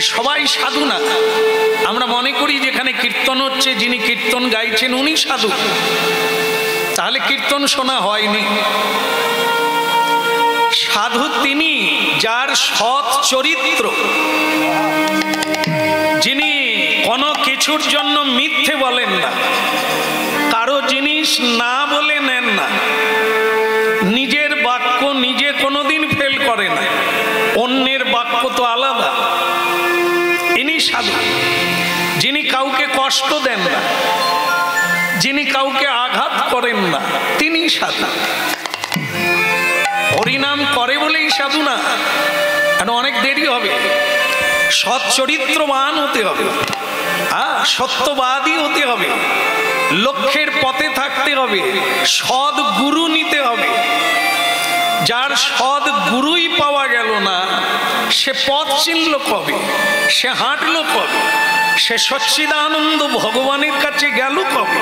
সবাই সাধু না। আমরা মনে করি যেখানে কীর্তন হচ্ছে যিনি কীর্তন গাইছেন উনি সাধু, তাহলে কীর্তন শোনা হয়নি। সাধু তিনি যার সৎ চরিত্র, যিনি কোনো কিছুর জন্য মিথ্যে বলেন না, কারো জিনিস না বলে নেন না, নিজের বাক্য নিজে কোনোদিন ফেল করে না, অন্যের বাক্য তো আলাদা। ইনি সাধু। যিনি কাউকে কষ্ট দেন না, যিনি কাউকে আঘাত করেন না, তিনি সাধু। হরিনাম করে বলেই সাধু না, অনেক দেরি হবে। সৎ চরিত্রবান হতে হবে, সত্যবাদী হতে হবে, লক্ষ্যের পথে থাকতে হবে, সৎ গুরু নিতে হবে। যার সৎ গুরুই পাওয়া গেল না, সে পথ চিনল কবে, সে হাঁটল কবে, সে সচ্চিদানন্দ ভগবানের কাছে গেল কবে?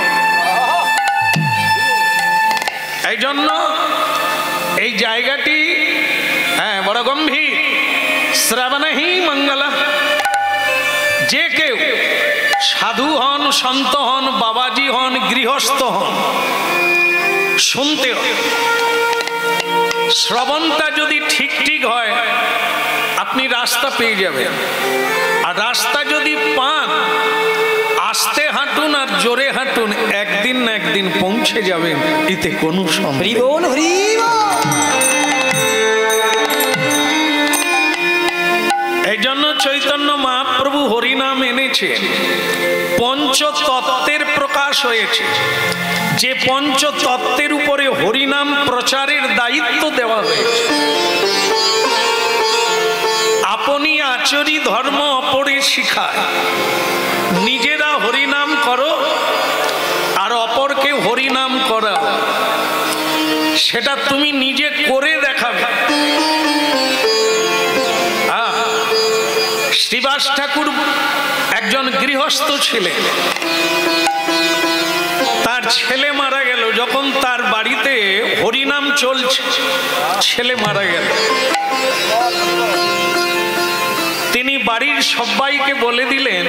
এই জন্য এই জায়গাটি বড় গম্ভীর। শ্রবণহি মঙ্গলা। যে কেউ সাধু হন, সন্ত হন, বাবাজি হন, গৃহস্থ হন, শুনতে হবে। শ্রবণটা যদি ঠিক ঠিক হয় আপনি রাস্তা পেয়ে যাবেন। আর রাস্তা যদি পান, আস্তে হাঁটুন আর জোরে হাঁটুন, একদিন না একদিন পৌঁছে যাবেন, এতে কোনো সন্দেহ নেই। এই জন্য চৈতন্য মহাপ্রভু হরিনাম এনেছে। পঞ্চতত্ত্বের প্রকাশ হয়েছে। যে পঞ্চতত্ত্বের উপরে হরিনাম প্রচারের দায়িত্ব দেওয়া হয়েছে। আপনি আচরি ধর্ম অপরে শিখায়। নিজেরা হরিনাম করো আর অপরকে হরিনাম করাও, সেটা তুমি নিজে করে দেখাবে। শ্রীবাস ঠাকুর একজন গৃহস্থ ছিলেন। তার ছেলে মারা গেল। যখন তার বাড়িতে হরিনাম চলছে, ছেলে মারা গেল। তিনি বাড়ির সবাইকে বলে দিলেন,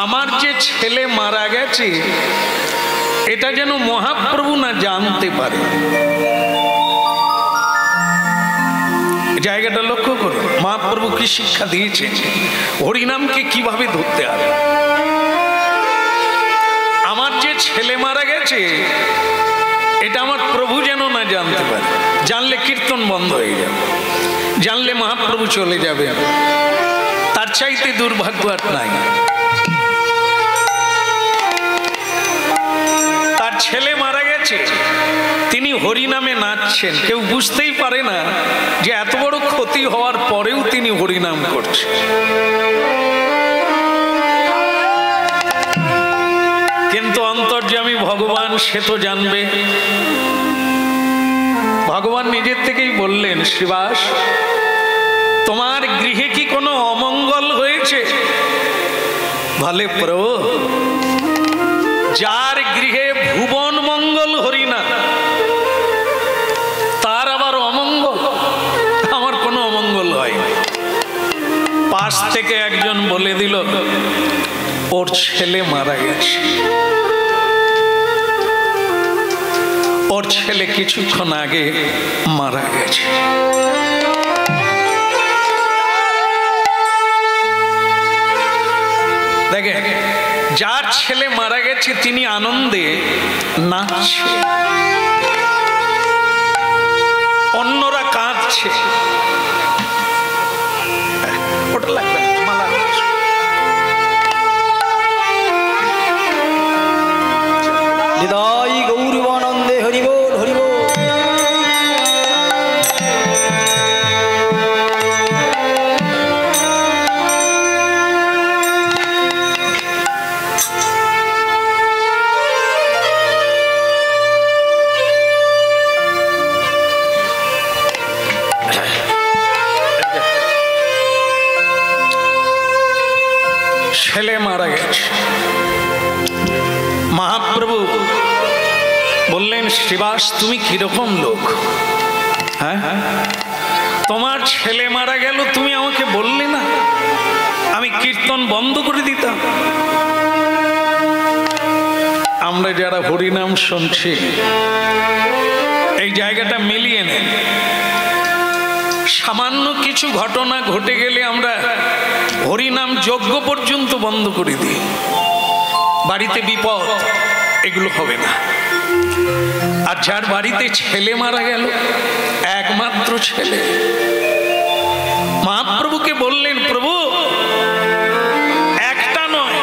আমার যে ছেলে মারা গেছে এটা যেন মহাপ্রভু না জানতে পারে। জায়গাটা লক্ষ্য করুন, মহাপ্রভু কি শিক্ষা দিয়েছেন, হরিনামকে কিভাবে ধরতে হবে। আমার যে ছেলে মারা গেছে এটা আমার প্রভু যেন না জানতে পারে। জানলে কীর্তন বন্ধ হয়ে যাবে, জানলে মহাপ্রভু চলে যাবে। তার চাইতে দুর্ভাগ্য আর নাই। তার ছেলে মারা গেছে, তিনি হরিনামে নাচছেন। কেউ বুঝতেই পারে না যে এত বড় ক্ষতি হওয়ার পরেও তিনি হরিনাম করছেন। কিন্তু অন্তর্যামী ভগবান সে তো জানবে। ভগবান নিজের থেকেই বললেন, শ্রীবাস, তোমার গৃহে কি কোনো অমঙ্গল হয়েছে? ভালে প্রভু, যার গৃহে ভুবন মঙ্গল হরি না, তার আবার অমঙ্গল? আমার কোনো অমঙ্গল হয়নি। পাশ থেকে একজন বলে দিল, ওর ছেলে মারা গেছে। ওর ছেলে কিছুক্ষণ আগে মারা গেছে। দেখেন, যার ছেলে মারা গেছে তিনি আনন্দে নাচছে, অন্যরা কাঁদছে। ওটা লাগবে না, মালা হৃদয় গৌরবানন্দে হরিবোল হরিবোল। ছেলে মারা গেছে। মহাপ্রভু বললেন, শ্রীবাস, তুমি কিরকম লোক? হ্যাঁ, তোমার ছেলে মারা গেল, তুমি আমাকে বললে না? আমি কীর্তন বন্ধ করে দিতাম। আমরা যারা হরিনাম শুনছি এই জায়গাটা মিলিয়ে নেন। সামান্য কিছু ঘটনা ঘটে গেলে আমরা হরিনাম যজ্ঞ পর্যন্ত বন্ধ করে দিই। বাড়িতে বিপদ, এগুলো হবে না। আর যার বাড়িতে ছেলে মারা গেল, একমাত্র ছেলে, মহাপ্রভুকে বললেন, প্রভু একটা নয়,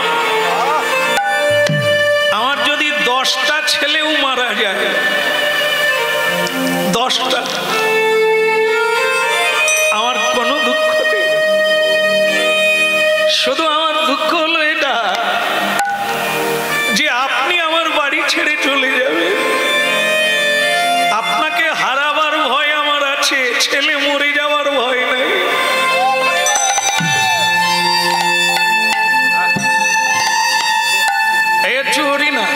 আমার যদি 10টা ছেলেও মারা যায়, 10টা, আমার কোনো দুঃখ নেই। শুধু আমার দুঃখ হলো এটা যে আপনি আমার বাড়ি ছেড়ে চলে যাবেন। আপনাকে হারাবার ভয় আমার আছে, ছেলে মরে যাওয়ার ভয় নেই। চুরি না,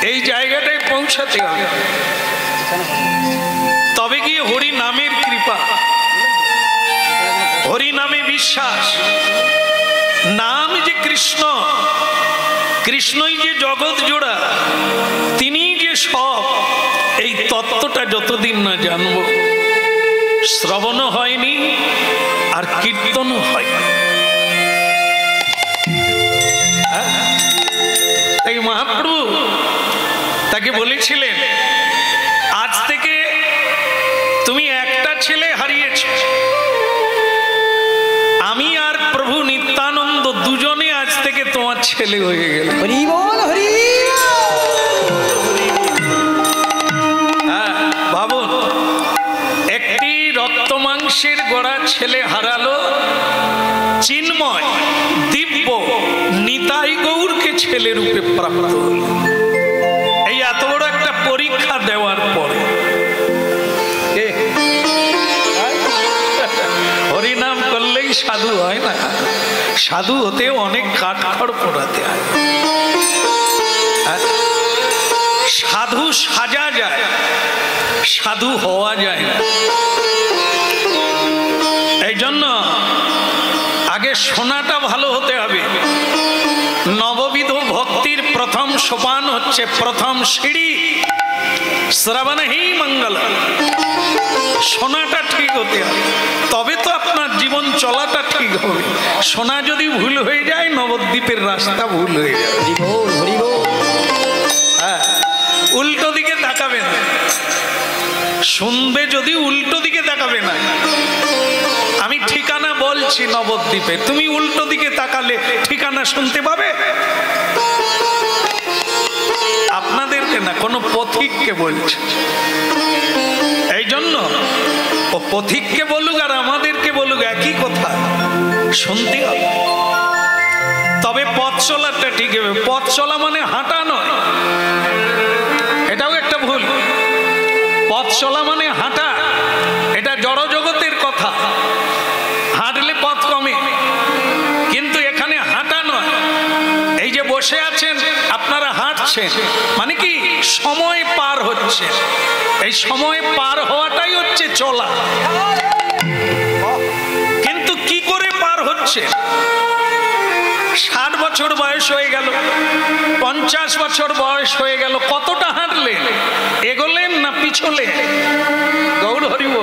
এই জায়গাটায় পৌঁছাতে হবে, তবে গিয়ে হরি নামের কৃপা, হরি নামে বিশ্বাস। নাম যে কৃষ্ণ, কৃষ্ণই যে জগৎ জোড়া, তিনি যে সব, এই তত্ত্বটা যতদিন না জানবো, শ্রবণ হয়নি আর কীর্তনও হয়নি। তাই মহাপ্রভু তাকে বলেছিলেন, আজ থেকে তুমি একটা ছেলে হারিয়েছ, আমি আর প্রভু নিত্যানন্দ দুজনে আজ থেকে তোমার ছেলে হয়ে গেল। হরি বল, হরি ভাবুন, একটি রক্ত মাংসের গড়া ছেলে হারালো, চিন্ময় দিব্য নিতাই গৌরকে ছেলে রূপে প্রাপ্ত হল। এই এত বড় একটা পরীক্ষা দেওয়ার পরে হরিনাম করলেই সাধু হয় না, সাধু হতে অনেক কাঠখড় পোড়াতে হয়। সাধু সাজা যায়, সাধু হওয়া যায় না। এই জন্য আগে শোনাটা ভালো হতে হবে। নববিধ ভক্তির প্রথম সোপান হচ্ছে, প্রথম সিঁড়ি শ্রবণহি মঙ্গল। শোনাটা ঠিক হতে হবে, তবে তো আপনার জীবন চলাটা ঠিক হবে। শোনা যদি ভুল হয়ে যায়, নবদ্বীপের রাস্তা ভুল হয়ে যাবে। হ্যাঁ, উল্টো দিকে তাকাবে না, শুনবে যদি উল্টো দিকে তাকাবে না। আমি ঠিকানা বলছি নবদ্বীপে, তুমি উল্টো দিকে তাকালে ঠিকানা শুনতে পাবে? আপনাদেরকে না, কোনো পথিককে বলছে। এই জন্য ও পথিককে বলুক আর আমাদেরকে বলুক, একই কথা, শুনতে হবে। তবে পথ চলাটা ঠিক হবে। পথ চলা মানে হাঁটা নয়, এটাও একটা ভুল। পথ চলা মানে হাঁটা, এটা জড় জগতের কথা। হাঁটলে পথ কমে, কিন্তু এখানে হাঁটা নয়। এই যে বসে আছেন আপনারা, হাঁটছেন মানে কি, সময় পার হচ্ছে। এই সময় পার হওয়াটাই হচ্ছে চলা। কিন্তু কি করে পার হচ্ছে? 60 বছর বয়স হয়ে গেল, 50 বছর বয়স হয়ে গেল, কতটা হাঁটলেন? এগোলেন না পিছলে? গৌর হরিব।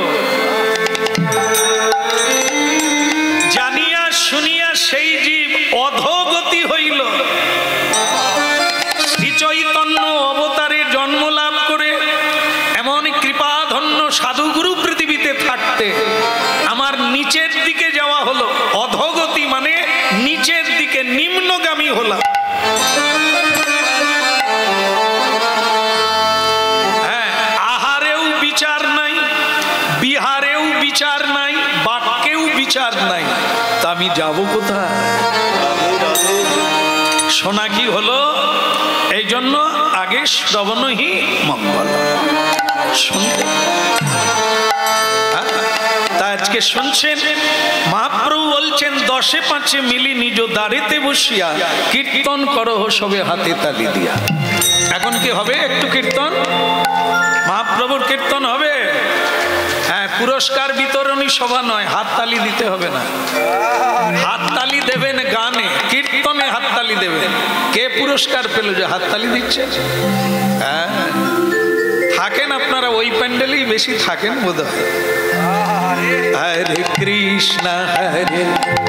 জানিয়া শুনিয়া সেই জীব অধোগতি হইল, শ্রী চৈতন্য অবতারে জন্ম লাভ করে এমন কৃপাধন্য সাধুগুরু পৃথিবীতে থাকতে আমার নিচের দিকে যাওয়া হলো। অধোগতি মানে নিচের দিকে, নিম্নগামী হলাম। হ্যাঁ, আহারেও বিচার নাই, বিহারেও বিচার নাই, বাক্যেও বিচার নাই, তা আমি যাব কোথায়? শোনা কি হলো? এই জন্য আগে শ্রবণহি মঙ্গল শুনতে। তা আজকে শুনছেন, মহাপ্রভু বলছেন, 10 5 মিলি নিজ দাঁড়িতে বসিয়া কীর্তন করো সবে হাতে তালি দিয়া। এখন কি হবে? একটু কীর্তন, মহাপ্রভুর কীর্তন হবে। হ্যাঁ, পুরস্কার বিতরণী সভা নয়, হাততালি দিতে হবে না। হাততালি দেবেন গানে, কীর্তনে হাততালি দেবেন। কে পুরস্কার পেল যে হাততালি দিচ্ছে? হ্যাঁ, থাকেন আপনারা ওই প্যান্ডেলেই বেশি থাকেন বোধহয়। হরে কৃষ্ণ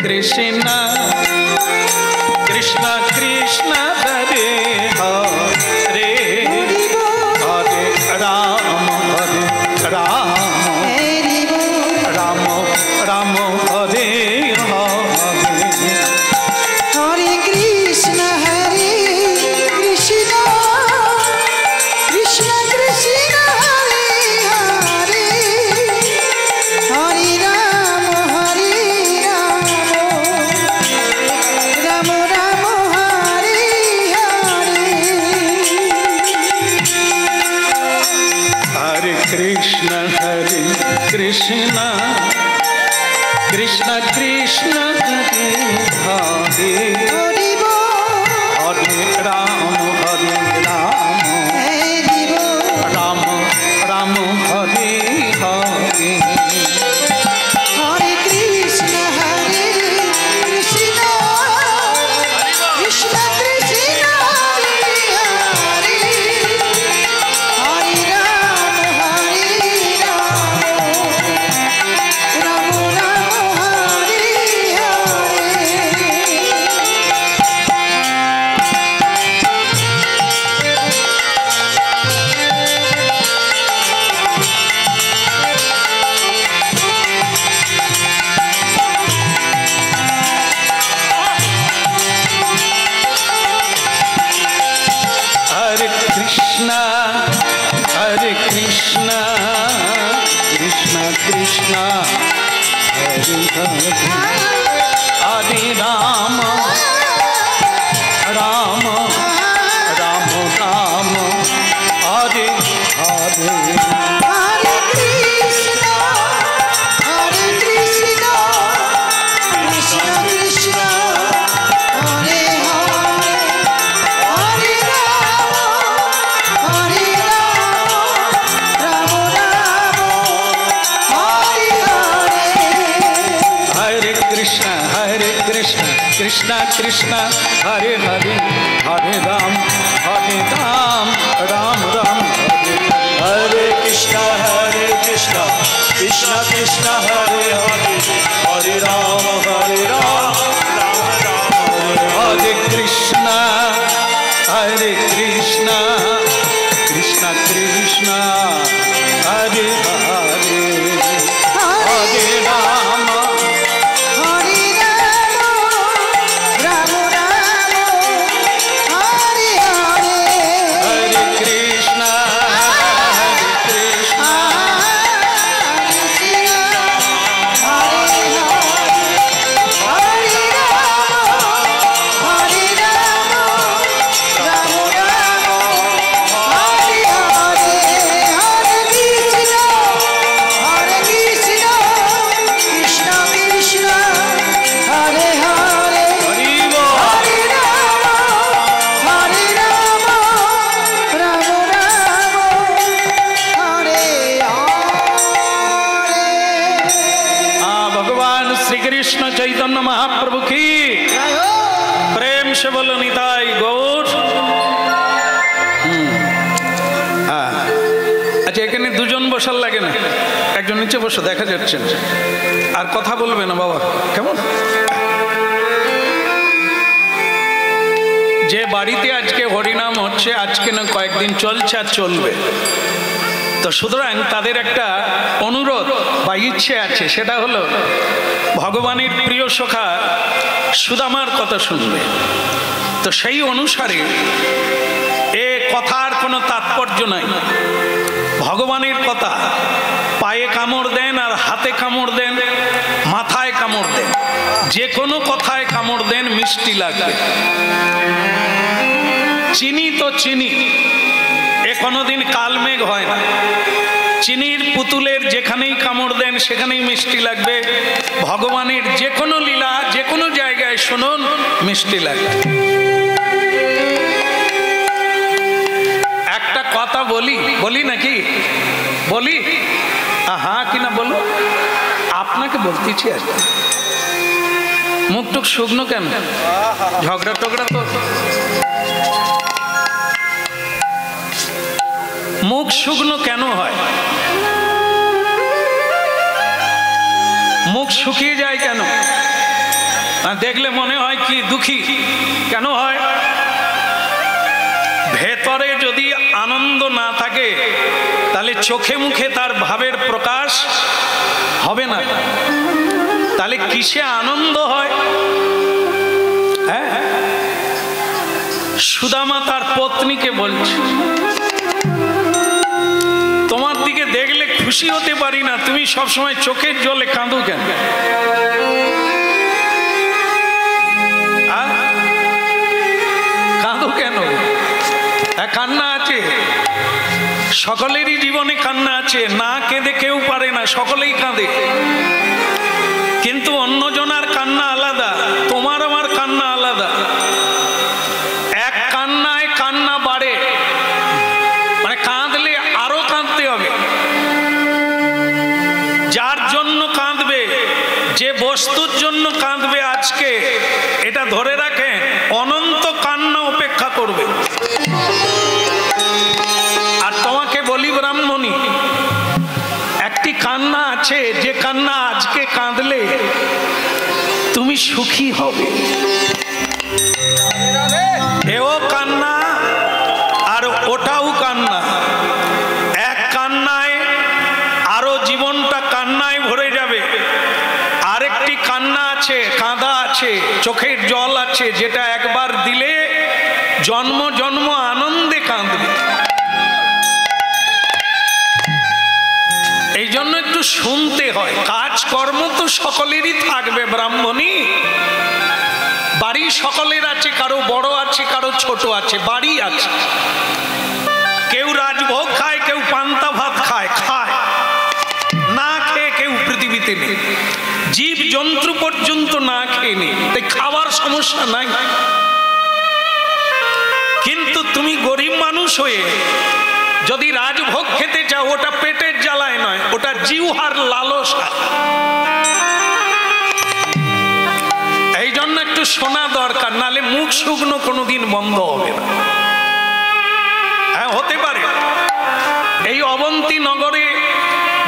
কৃষ্ণ কৃষ্ণ কৃষ্ণ হরে হরে, হরে রাম রাম রাম রাম হরে হরে। হরে কৃষ্ণ কৃষ্ণ কৃষ্ণ কৃষ্ণ হরে হরে, হরে রাম রাম রাম হরে হরে। হরে কৃষ্ণ কৃষ্ণ কৃষ্ণ কৃষ্ণ হরে হরে, হরি বল হরে রাম রাম রাম রাম হরে হরে। হরে কৃষ্ণ কৃষ্ণ কৃষ্ণ কৃষ্ণ হরে হরে, হরে রাম রাম রাম হরে हरे कृष्णा कृष्ण कृष्ण हरे हरे, हरे राम राम राम राम हरे हरे। हरे कृष्ण कृष्ण कृष्ण हरे हरे, हरे राम राम हरे हरे। हरे कृष्ण कृष्ण कृष्ण हरे हरे, हरे राम राम राम हरे हरे कृष्ण कृष्ण कृष्ण हरे हरे, हरे राम राम राम हरे कृष्ण कृष्ण कृष्ण हरे हरे, हरे राम हरे राम हरे हरे। हरे कृष्ण कृष्ण चैतन्य महाप्रभु की प्रेम से बोलो निताई गौर। আচ্ছা, এখানে দুজন বসার লাগে না, একজন নিচে বসে, দেখা যাচ্ছে না, আর কথা বলবে না বাবা, কেমন? যে বাড়িতে আজকে হরিনাম হচ্ছে, আজকে না কয়েকদিন চলছে আর চলবে, তো সুতরাং তাদের একটা অনুরোধ বা ইচ্ছে আছে, সেটা হলো ভগবানের প্রিয় সখা সুদামার কথা শুনবে। তো সেই অনুসারে এ কথার কোনো তাৎপর্য নাই, ভগবানের কথা পায়ে কামড় দেন আর হাতে কামড় দেন, মাথায় কামড় দেন, যে কোনো কথায় কামড় দেন মিষ্টি লাগবে। চিনি তো চিনি, এ কোনোদিন কালমেঘ হয় না। চিনির পুতুলের যেখানেই কামড় দেন সেখানেই মিষ্টি লাগবে। ভগবানের যে কোনো লীলা যে কোনো জায়গায় শুনুন, মিষ্টি লাগবে। একটা কথা বলি নাকি? বলি হ্যাঁ কিনা বলো, আপনাকে বলতেছি আর কি। মুখ টুক শুকনো কেন? ঝগড়া টগড়া তো। মুখ শুকনো কেন হয়? মুখ শুকিয়ে যায় কেন? দেখলে মনে হয় কি দুঃখী কেন হয়? ভেতরে যদি আনন্দ না থাকে তাহলে চোখে মুখে তার ভাবের প্রকাশ হবে না। তাহলে কিসে আনন্দ হয়? হ্যাঁ, সুদামা তার পত্নীকে বলছে, তোমার দিকে দেখলে খুশি হতে পারি না, তুমি সবসময় চোখের জলে কাঁদো কেন? কাঁদো কেন? কান্না আছে, সকলেরই জীবনে কান্না আছে, না কেঁদে কেউ পারে না, সকলেই কাঁদে। কিন্তু অন্যজনার কান্না আলাদা, তোমার আমার কান্না আলাদা। এক কান্নায় কান্না বাড়ে, মানে কাঁদলে আরো কাঁদতে হবে। যার জন্য কাঁদবে, যে বস্তুর জন্য কাঁদবে আজকে, এটা ধরে রাখেন, অনন্ত কান্না অপেক্ষা করবে। আর তোমাকে বলি ব্রাহ্মণী, একটি কান্না আছে, যে কান্না আজকে কাঁদলে তুমি সুখী হবে। এও কান্না আর ওটাও কান্না, এক কান্নায় আরো জীবনটা কান্নায় ভরে যাবে। আরেকটি কান্না আছে, কাঁদা আছে, চোখের জল আছে, যেটা একবার দিলে জন্ম জন্ম আনন্দে কাঁদবে। এই জন্য একটু শুনতে হয়। কাজকর্ম তো সকলেরই থাকবে ব্রাহ্মণী, বাড়ি সকলের আছে, কারো বড় আছে, কারো ছোট আছে, বাড়ি আছে। কেউ রাজভোগ খায়, কেউ পান্তা ভাত খায়, না খেয়ে কেউ পৃথিবীতে নেই। জীব জন্তু পর্যন্ত না খেয়ে নেই, তাই খাবার সমস্যা নাই। কিন্তু তুমি গরিব মানুষ হয়ে যদি রাজভোগ খেতে চাও, ওটা পেটের জ্বালায় নয়, ওটা জিহ্বার লালসা। এই জন্য একটু শোনা দরকার, নালে মুখ শুকনো কোনোদিন বন্ধ হবে না। হ্যাঁ, হতে পারে এই অবন্তী নগরে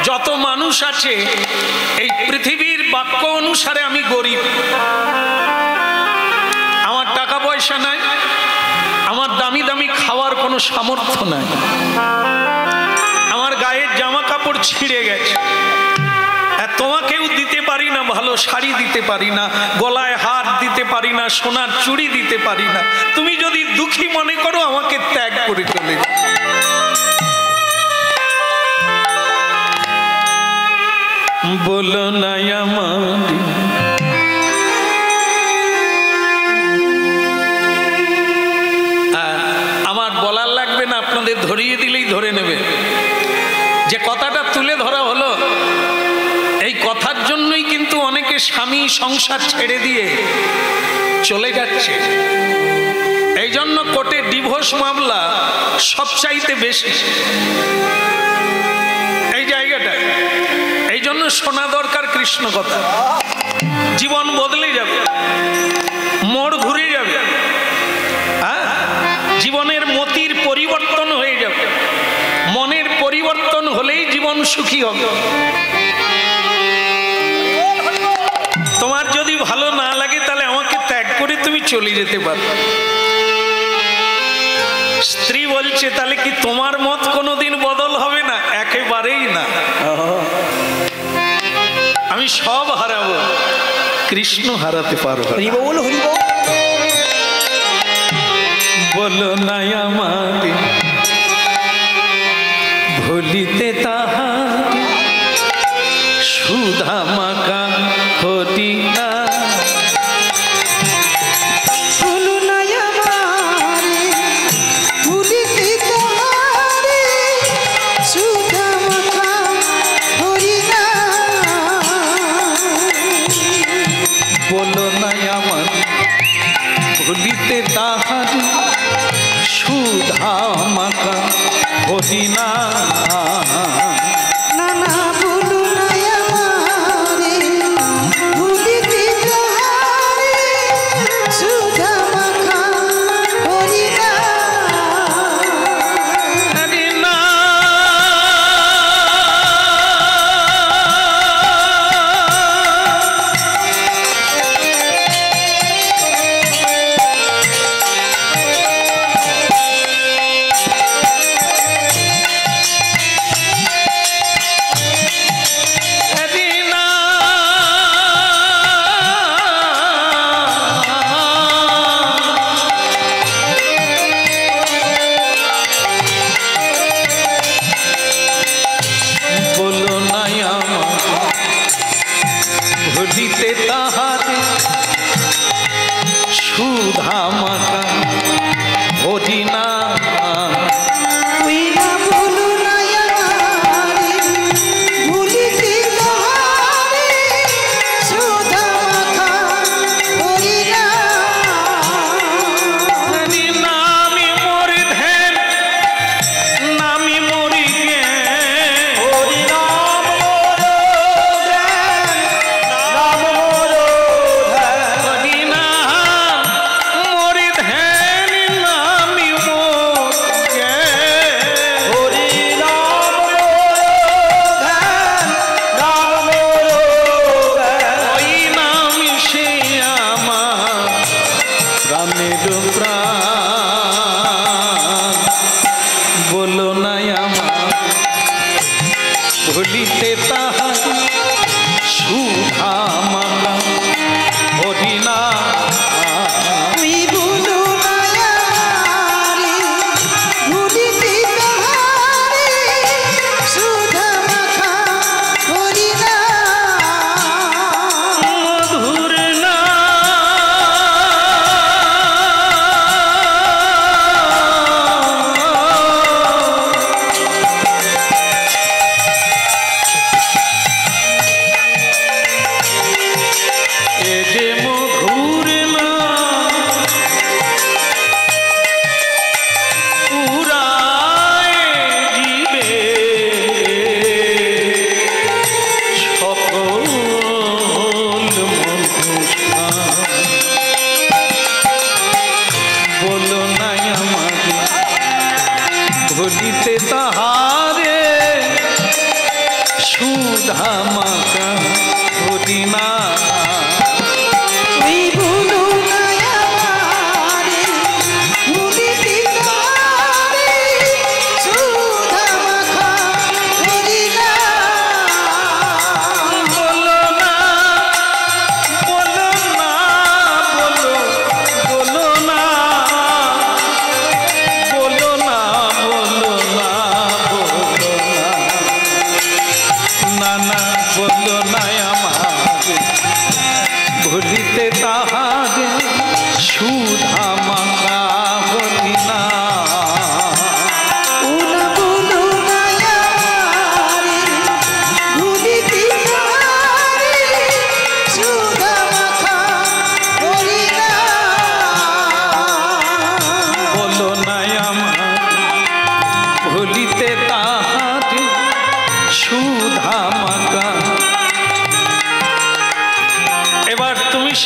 যত মানুষ আছে, এই পৃথিবীর বাক্য অনুসারে আমি গরিব, আমার টাকা পয়সা নাই, আমার দামি দামি খাওয়ার কোনো সামর্থ্য নাই, আমার গায়ের জামা কাপড় ছিঁড়ে গেছে, তোমাকেও দিতে পারি না, ভালো শাড়ি দিতে পারি না, গলায় হার দিতে পারি না, সোনার চুড়ি দিতে পারি না। তুমি যদি দুঃখী মনে করো, আমাকে ত্যাগ করে চলে যাও। বলো না আমার বলার লাগবে না, আপনাদের ধরিয়ে দিলেই ধরে নেবে। যে কথাটা তুলে ধরা হলো, এই কথার জন্যই কিন্তু অনেকে স্বামী সংসার ছেড়ে দিয়ে চলে যাচ্ছে। এই জন্য কোর্টে ডিভোর্স মামলা সবচাইতে বেশি এই জায়গাটা। এই জন্য শোনা দরকার কৃষ্ণ কথা, জীবন বদলে যাবে, মোড় ঘুরে যাবে। হ্যাঁ, জীবনের মতির পরিবর্তন হয়ে যাবে। মনের পরিবর্তন হলেই জীবন সুখী হবে। তোমার যদি ভালো না লাগে, তাহলে আমাকে ত্যাগ করে তুমি চলে যেতে পারো। স্ত্রী বলছে, তাহলে কি তোমার মত কোনোদিন বদল হবে না? একেবারেই না। আমি সব হারাবো, কৃষ্ণ হারাতে পারবো। হরিবোল হরিবোল। বলো না আমারে ভুলিতে তাহার সুধা মাকা হরি না। বলো না আমার ভুলিতে তাহার সুধা মাকা হরি না। নানা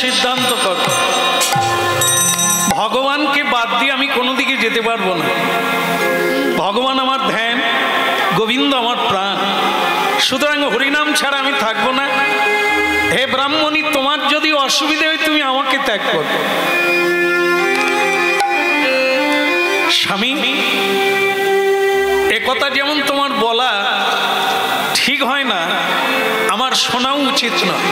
সিদ্ধান্ত কর, ভগবানকে বাদ দিয়ে আমি কোনো দিকে যেতে পারবো না। ভগবান আমার ধ্যান, গোবিন্দ আমার প্রাণ, সুতরাং হরিনাম ছাড়া আমি থাকবো না। হে ব্রাহ্মণী, তোমার যদি অসুবিধা হয় তুমি আমাকে ত্যাগ করো। স্বামী, একথা যেমন তোমার বলা ঠিক হয় না, আমার শোনাও উচিত নয়।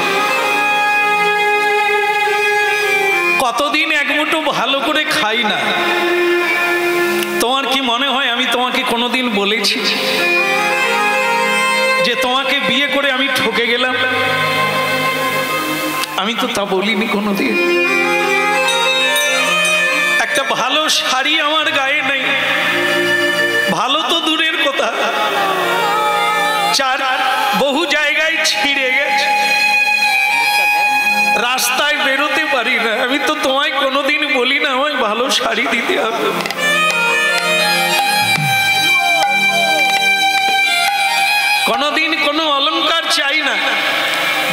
কতদিন এক মুঠো ভালো করে খাই না, তোমার কি মনে হয় আমি তোমাকে কোনোদিন বলেছি যে তোমাকে বিয়ে করে আমি ঠকে গেলাম? আমি তো তা বলিনি কোনোদিন। একটা ভালো শাড়ি আমার গায়ে নেই, ভালো তো দূরের কথা, বহু জায়গায় ছিঁড়ে গেছে, রাস্তায় বেরোতে পারি না। আমি তো তোমায় কোনোদিন বলি না আমায় ভালো শাড়ি দিতে হবে। কোনোদিন কোনো অলংকার চাই না।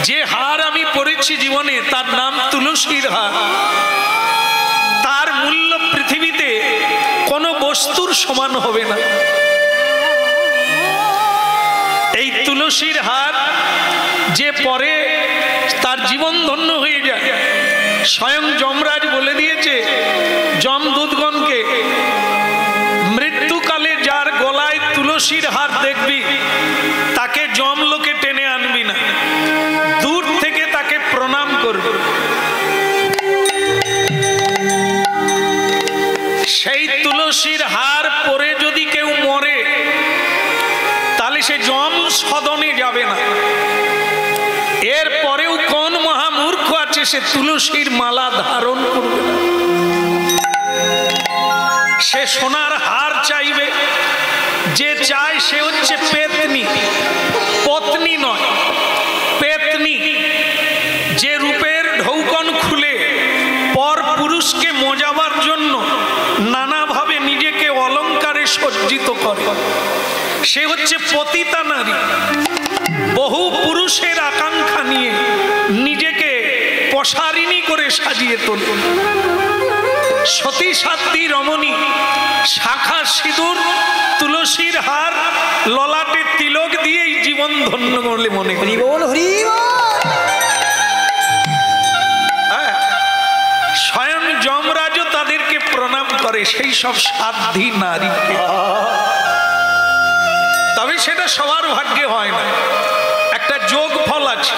যে হার আমি পরেছি জীবনে তার নাম তুলসীর হার, তার মূল্য পৃথিবীতে কোনো বস্তুর সমান হবে না। এই তুলসীর হার যে পরে তার জীবন ধন্য হয়ে যায়। স্বয়ং যমরাজ বলে দিয়েছে যমদূতগণকে, মৃত্যুকালে যার গলায় তুলসীর হার দেখবি তাকে যমলোকে টেনে আনবি না, দূর থেকে তাকে প্রণাম করবি। সেই তুলসীর হার পরে যদি কেউ মরে তাহলে সে যম সদনে যাবে না। এর পরেও কোন মহামূর্খ আছে সে তুলসীর মালা ধারণ করবে না? সে সোনার হার চাইবে। যে চায় সে হচ্ছে পেতনি, পত্নী নয়, পেতনি। যে রূপের ঢৌকন খুলে পর পুরুষকে মজাবার জন্য নানাভাবে নিজেকে অলংকারে সজ্জিত করে, সে হচ্ছে পতিতা নারী। বহু পুরুষের আকাঙ্ক্ষা নিয়ে নিজেকে প্রসারিণী করে সাজিয়ে তোলে। সতী সাধ্বী রমণী শাখা সিঁদুর, তুলসীর হার, ললাটে তিলক দিয়েই জীবন ধন্য বলে মনে করি। স্বয়ং যমরাজও তাদেরকে প্রণাম করে, সেই সব সাধ্বী নারীকে। তবে সেটা সবার ভাগ্যে হয় না। একটা যোগ ফল আছে,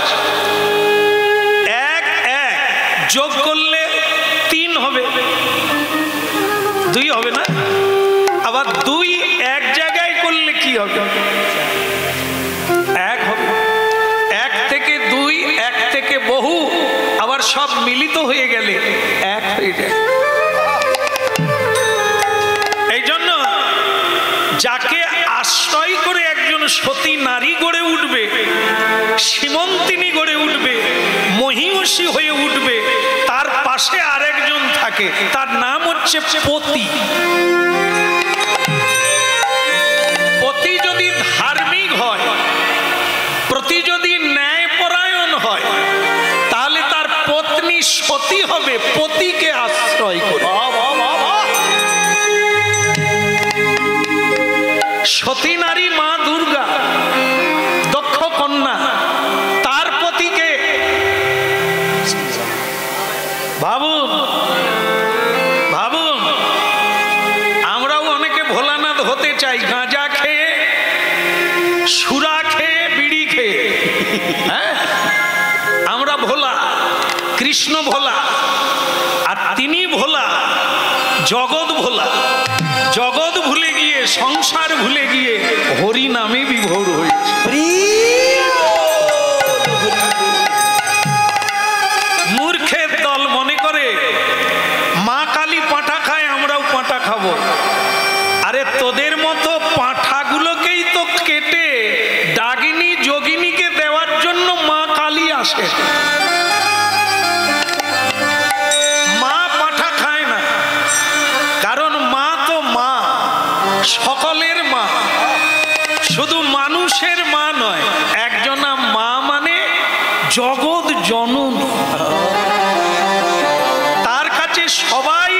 এক এক যোগ করলে 3 হবে, 2 হবে না। আবার 2 এক জায়গায় করলে কি হবে? 1 হবে। 1 থেকে 2, 1 থেকে বহু, আবার সব মিলিত হয়ে গেলে 1 হয়ে যায়। এই জন্য যাকে আশ্রয় করে একজন সতী নারী গড়ে উঠবে, সীমন্তিনী গড়ে উঠবে, মহিষী হয়ে উঠবে, তার পাশে আরেকজন থাকে, তার নাম হচ্ছে পতি। পতি যদি ধার্মিক হয়, পতি যদি ন্যায়পরায়ণ হয়, তাহলে তার পত্নী সতী হবে পতিকে আশ্রয় করে। সতী নারী মা দুর্গা, দক্ষ কন্যা, তার পতিকে ভাবুন, ভাবুন। আমরাও অনেকে ভোলানাথ হতে চাই, গাঁজা খেয়ে, সুরা খেয়ে, বিড়ি খেয়ে। হ্যাঁ, আমরা ভোলা, কৃষ্ণ ভোলা, আর তিনি ভোলা, জগৎ ভোলা। জগৎ ভুলে গিয়ে, সংসার ভুলে গিয়ে হরি নামে বিভোর হয়েছে। মূর্খের দল মনে করে মা কালী পাঁঠা খায়, আমরাও পাঁঠা খাবো। আরে তোদের মতো পাঁঠাগুলোকেই তো কেটে ডাকিনী যোগিনীকে দেওয়ার জন্য মা কালী আসে। মা পাঁঠা খায় না, কারণ মা তো মা, সকলের মা, শুধু মানুষের মা নয়। একজনা মা মানে জগৎ জননী। সবাই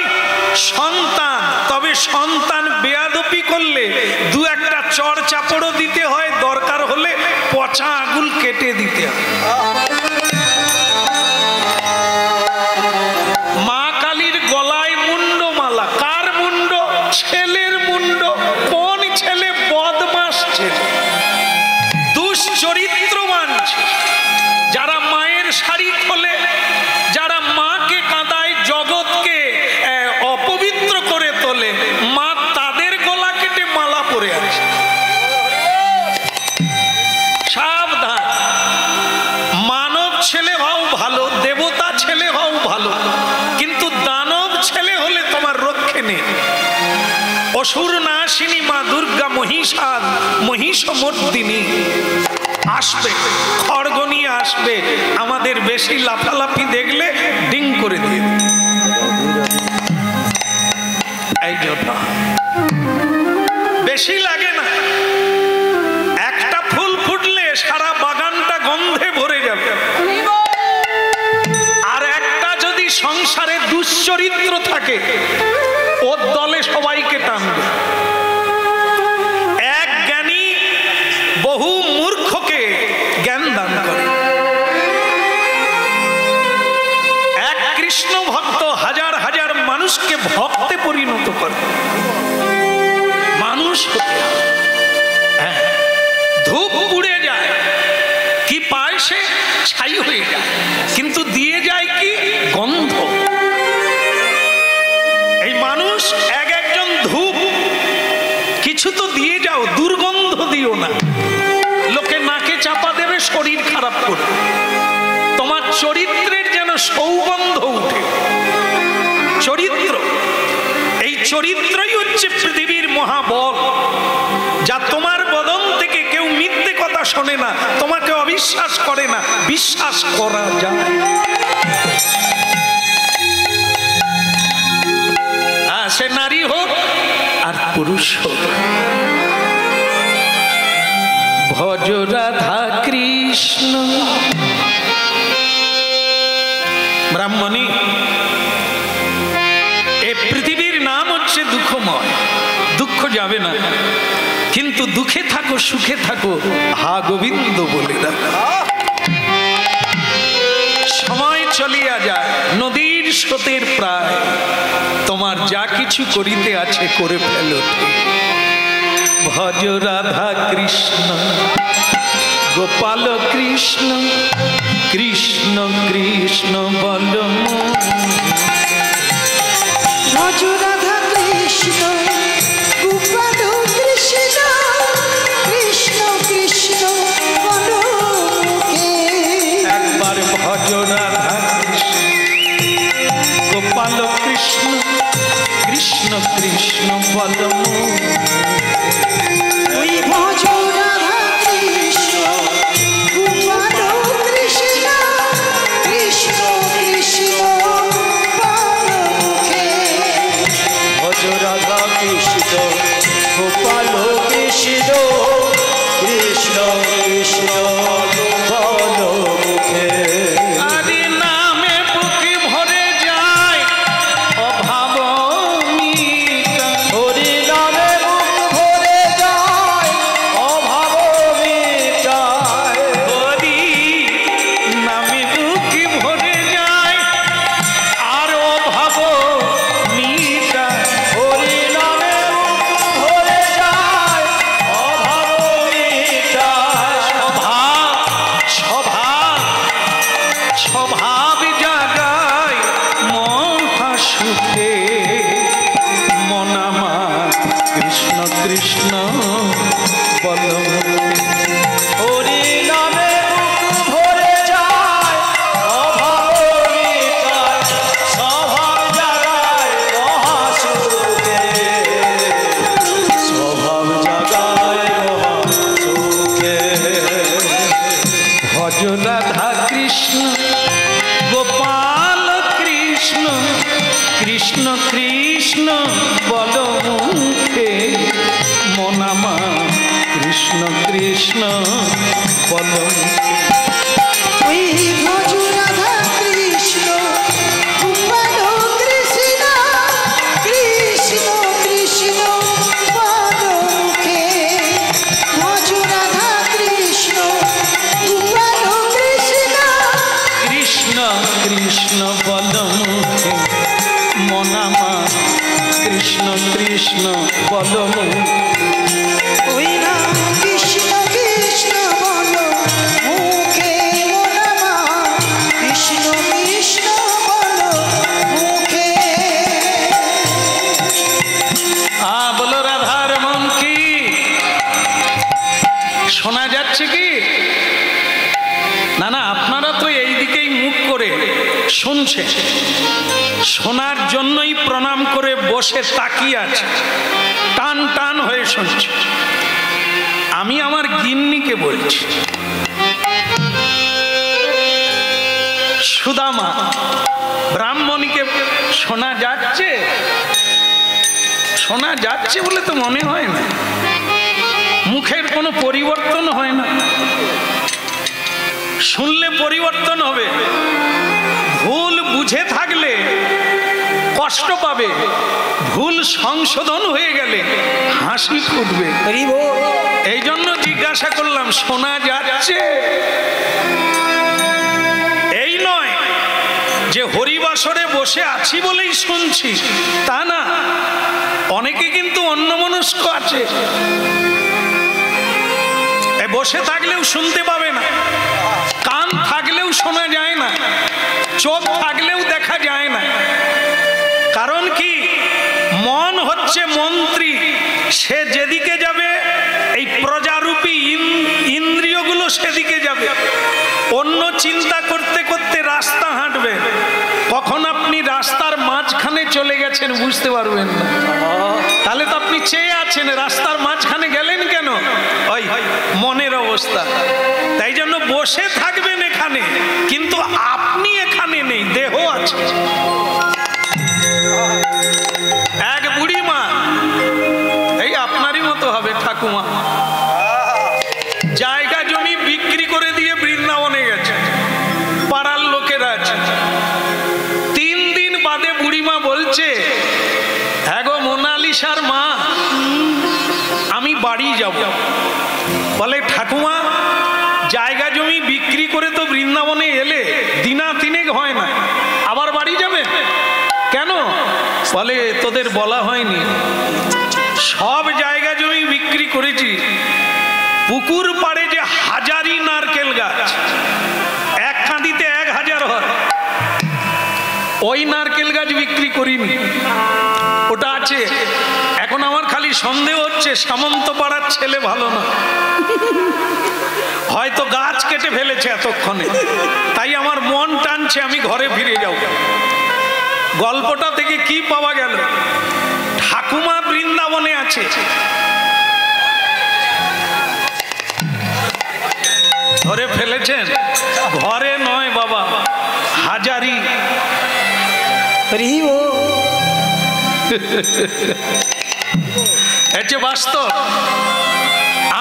সন্তান, তবে সন্তান বেয়াদপি করলে দু একটা চড় চাপড়ও দিতে হয়, দরকার হলে পচা আঙুল কেটে দিতে হয়। মা কালীর গলায় মুন্ডমালা, কার মুন্ড? ছেলের মুন্ড। কোন ছেলে? বদমাস ছেলে, দুশ্চরিত্রবান ছেলে, যারা মায়ের শাড়ি খোলে, যারা মাকে কাঁদায়, জগৎকে অপবিত্র করে তোলে, মা তাদের গলা কেটে মালা পরে আছে। সাবধান, মানব ছেলে হও ভালো, দেবতা ছেলে হও ভালো, কিন্তু দানব ছেলে হলে তোমার রক্ষে নেই। অসুর নাশিনী মা দুর্গা মহিষমর্দিনী আসবে, খড়গ নিয়ে আসবে, আমাদের বেশি লাফালাফি দেখলে ডিং করে দিয়ে। এই জন্য বেশি লাগে না, একটা ফুল ফুটলে সারা বাগানটা গন্ধে ভরে যাবে। আর একটা যদি সংসারে দুশ্চরিত্র থাকে, ওর দলে সবাইকে টানবে। এক জ্ঞানী বহু মূর্খকে জ্ঞান দান করে, এক কৃষ্ণ ভক্ত হাজার হাজার মানুষকে ভক্তে পরিণত করে। মানুষ ধূপ পুড়ে যায়, কি পায় সে? ছাই হয়ে যায়, কিন্তু দিয়ে যায় কি? গন্ধ। এই মানুষ একজন ধূপ, কিছু তো দিয়ে যাও, দুর্গন্ধ দিও না, লোকে নাকে চাপা দেবে, শরীর খারাপ করবে। তোমার চরিত্রের যেন সৌগন্ধ উঠে। চরিত্র, এই চরিত্রই হচ্ছে পৃথিবীর মহাবল, যা তোমার বদন থেকে কেউ মিথ্যে কথা শোনে না, তোমাকে অবিশ্বাস করে না, বিশ্বাস করা যায়। সে নারী হোক আর পুরুষ হোক। ভজ রাধা কৃষ্ণ। ব্রাহ্মণী, এই পৃথিবীর নাম হচ্ছে দুঃখময়, দুঃখ যাবে না, কিন্তু দুঃখে থাকো সুখে থাকো হা গোবিন্দ বলে ডাকো। সময় চলিয়া যায়, নদীর স্রোতের প্রায়, তোমার যা কিছু করিতে আছে করে ফেলো। ভজ রাধা কৃষ্ণ, গোপাল কৃষ্ণ, কৃষ্ণ কৃষ্ণ বল। ভজ রাধা কৃষ্ণ, গোপাল কৃষ্ণ, কৃষ্ণ কৃষ্ণ বল মুখে। একবার ভজ রাধা কৃষ্ণ, গোপাল কৃষ্ণ, কৃষ্ণ কৃষ্ণ বল। ওই ভজ রাধা কৃষ্ণ, গোপাল কৃষ্ণ, কৃষ্ণ কৃষ্ণ বল মুখে। ভজ রাধা কৃষ্ণ, গোপাল কৃষ্ণ, কৃষ্ণ কৃষ্ণ বল মুখে। আরে নামে বুকে ভরে যায় অভাব মিটা, হরি নামে বুক ভরে যায় অভাব মিটায়। হরি নামে বুকে ভরে যায় আর অভাব মিটা। হরি নামে বুক ভরে যায় অভাব মিটায়। স্বভাব স্বভাব স্বভাব জাগায় মহা সুখে, মন আমার কৃষ্ণ কৃষ্ণ বল। হরি নামে বুক ভরে যায় অভাব মিটায়। স্বভাব জাগায় মহা সুখে, স্বভাব জাগায় মহা সুখে। ভজ রাধা কৃষ্ণ, গোপাল কৃষ্ণ, কৃষ্ণ কৃষ্ণ বল মুখে, মন আমার কৃষ্ণ কৃষ্ণ বল মুখে। ওই ভজ রাধা কৃষ্ণ, গোপাল কৃষ্ণ, কৃষ্ণ বল মুখে মন আমার কৃষ্ণ কৃষ্ণ বল মুখে। ওই নাম কৃষ্ণ কৃষ্ণ বলো মুখে মন আমার কৃষ্ণ কৃষ্ণ বলো মুখে। বলো রাধার মন কি শোনা যাচ্ছে কি? না না, আপনারা তো এই দিকেই মুখ করে শুনছে, শোনার জন্যই প্রণাম করে বসে তাকিয়ে আছে, টান টান হয়ে শুনছে। আমি আমার গিন্নিকে বলছি, সুদামা ব্রাহ্মণীকে শোনা যাচ্ছে? শোনা যাচ্ছে বলে তো মনে হয় না, মুখের কোনো পরিবর্তন হয় না। শুনলে পরিবর্তন হবে, ভুল বুঝে থাকলে কষ্ট পাবে, ভুল সংশোধন হয়ে গেলে হাসি ফুটবে। এই জন্য জিজ্ঞাসা করলাম শোনা যাচ্ছে? এই নয় যে হরিবাসরে বসে আছি বলেই শুনছি, তা না। অনেকে কিন্তু অন্যমনস্ক আছে, বসে থাকলেও শুনতে পাবে না, কান থাকলেও শোনা যায় না, চোখ থাকলেও দেখা যায় না। কারণ কি? মন হচ্ছে মন্ত্রী, সে যেদিকে যাবে এই প্রজারূপী ইন্দ্রিয়গুলো সেদিকে যাবে। অন্য চিন্তা করতে করতে রাস্তা হাঁটবে, কখন আপনি রাস্তার মাঝখানে চলে গেছেন বুঝতে পারবেন না। তাহলে তো আপনি চেয়ে আছেন, রাস্তার মাঝখানে গেলেন কেন? ওই মনের অবস্থা। তাই জন্য বসে থাকবেন এখানে, কিন্তু আপনি এখানে নেই, দেহ আছে। এক বুড়ি মা, এই আপনারই মতো হবে ঠাকুমা, জায়গা জমি বিক্রি করে দিয়ে বৃন্দাবনে গেছে, পাড়ার লোকেরা আছে। 3 দিন বাদে বুড়িমা বলছে, হ্যাঁ গো মোনালিসার মা, আমি বাড়ি যাব। বলে ঠাকুমা, জায়গা জমি বিক্রি করে তো বৃন্দাবনে এলে, দিনা 3 হয় না, আবার বাড়ি যাবে কেন? বলে তোদের বলা হয়নি, সব জায়গা জমি বিক্রি করেছি, পুকুর পাড়ে যে হাজারি নারকেল গাছ, এক কাঁদিতে 1000 হয়, ওই নারকেল গাছ বিক্রি করিনি, ওটা আছে। এখন আমার খালি সন্দেহ হচ্ছে সামন্ত পাড়ার ছেলে ভালো না, হয়তো গাছ কেটে ফেলেছে এতক্ষণে, তাই আমার মন টানছে আমি ঘরে ফিরে যাব। গল্পটা থেকে কি পাওয়া গেল? ঠাকুমা বৃন্দাবনে আছে, ধরে ফেলেছেন, ঘরে নয় বাবা, হাজারি। এতে বাস্তব।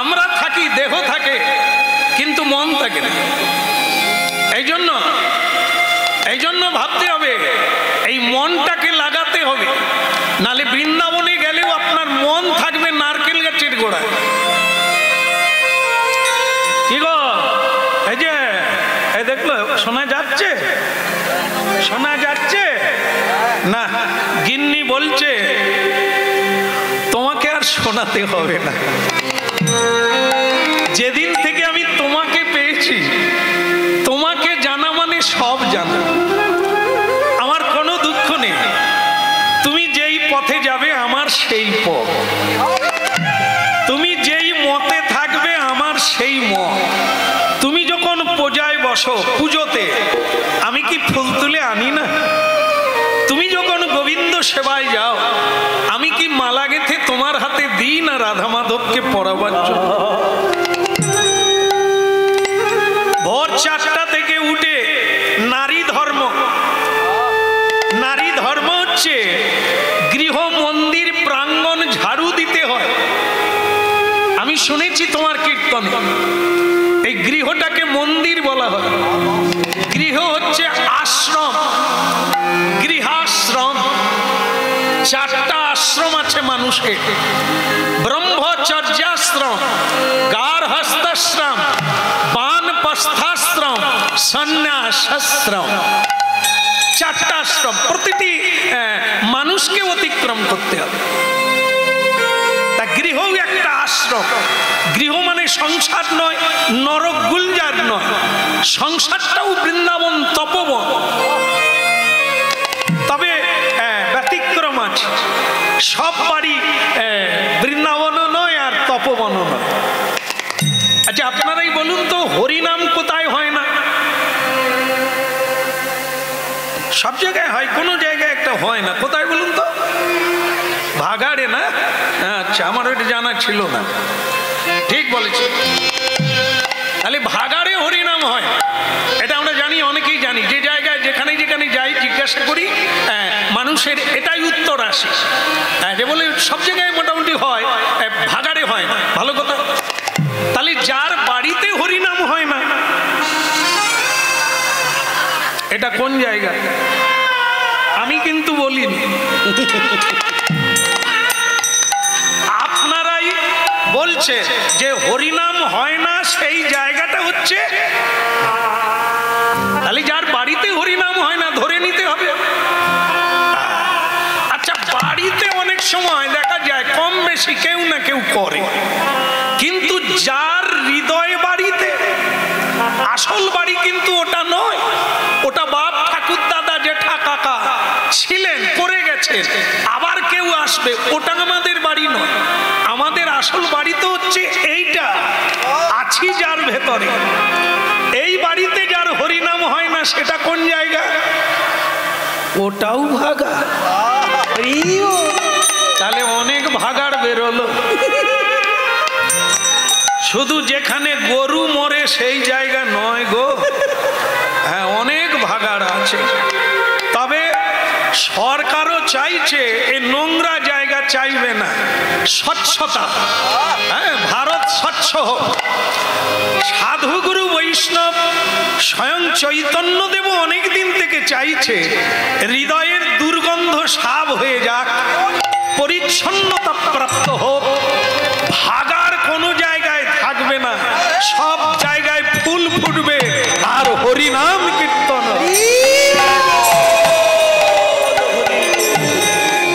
আমরা থাকি, দেহ থাকে, কিন্তু মন থাকে না। এই জন্য ভাবতে হবে, এই মনটাকে লাগাতে হবে, নালে বৃন্দাবনে গেলেও আপনার মন থাকবে নারকেল গাছের গোড়ায়। কি গো, এই যে এই দেখলো, শোনা যাচ্ছে? শোনা যাচ্ছে না? গিন্নি বলছে তোমাকে আর শোনাতে হবে না, যেদিন থেকে আমি তোমাকে পেয়েছি, তোমাকে জানা মানে সব জানা, আমার কোনো দুঃখ নেই। তুমি যেই পথে যাবে আমার সেই পথ, তুমি যেই মতে থাকবে আমার সেই মত। তুমি যখন পূজায় বসো, পুজোতে আমি কি ফুল তুলে আনি না? তুমি যখন গোবিন্দ সেবায় যাও, আমি কি মালা গেঁথে তোমার হাতে দিই না রাধা মাধবকে পড়াবার জন্য? ভোর 4টা থেকে উঠে নারী ধর্ম, নারী ধর্ম হচ্ছে গৃহ মন্দির প্রাঙ্গণ ঝাড়ু দিতে হয়। আমি শুনেছি তোমার কীর্তনে এই গৃহটাকে মন্দির বলা হয়। গৃহ হচ্ছে আশ্রম, গৃহাশ্রম। 4টা আশ্রম আছে মানুষের, ব্রহ্মচর্যাশ্রম, গার্হস্থ্যাশ্রম, বানপ্রস্থাশ্রম, সন্ন্যাসাশ্রম। 4টা আশ্রম, প্রতিটি মানুষকে অতিক্রম করতে হবে। তা গৃহও একটা আশ্রম। গৃহ মানে সংসার নয়, নরক গুলজার নয়, সংসারটাও বৃন্দাবন তপবন। তবে ব্যতিক্রম আছে, সব বাড়ি বৃন্দাবনও নয় আর তপবনও নয়। আচ্ছা আপনারাই বলুন তো, হরিনাম কোথায় হয় না? সব জায়গায় হয়, কোনো জায়গায় একটা হয় না। কোথায় বলুন তো? ভাগাড়ে না? আচ্ছা, আমার ওইটা জানা ছিল না। ঠিক বলেছি। তাহলে ভাগাড়ে হরিনাম হয়, এটা আমরা জানি, অনেকেই জানি। যে জায়গায় যেখানে যেখানে যাই জিজ্ঞাসা করি, মানুষের এটাই উত্তর আসে, যে বলে সব জায়গায় মোটামুটি হয়, ভাগাড়ে হয় না। ভালো কথা। তাহলে যার বাড়িতে হরিনাম হয় না, এটা কোন জায়গা? আমি কিন্তু বলিনি, আপনারাই বলছে যে হরিনাম হয় না, সেই জায়গাটা হচ্ছে। তাহলে যার বাড়িতে হরিনাম হয় না ধরে নিতে হবে। আচ্ছা, বাড়িতে অনেক সময় দেখা যায় কম বেশি কেউ না কেউ করে, কিন্তু যার হৃদয় বাড়িতে, আসল বাড়ি কিন্তু ওটা নয়, ওটা বাপ ঠাকুর দাদা জেঠা কাকা ছিলেন, করে গেছেন, আবার কেউ আসবে, ওটা আমাদের বাড়ি নয়। আমাদের আসল বাড়ি তো হচ্ছে এইটা, আছি যার ভেতরে। এই বাড়িতে যার হরিনাম হয় না, সেটা কোন জায়গা? ওটাও ভাগা। তাহলে অনেক ভাগাড় বেরোলো। শুধু যেখানে গরু মরে সেই জায়গা নয় গো, হ্যাঁ অনেক ভাগাড় আছে। তবে সরকারও চাইছে এই নোংরা জায়গা চাইবে না, স্বচ্ছতা। হ্যাঁ, ভারত স্বচ্ছ হোক। সাধুগুরু বৈষ্ণব স্বয়ং চৈতন্যদেব অনেক দিন থেকে চাইছে হৃদয়ের দুর্গন্ধ সাফ হয়ে যাক, পরিচ্ছন্নতা প্রাপ্ত হোক, ভাগার কোনো জায়গায় থাকবে না, সব জায়গায় ফুল ফুটবে আর হরিনাম কীর্তন।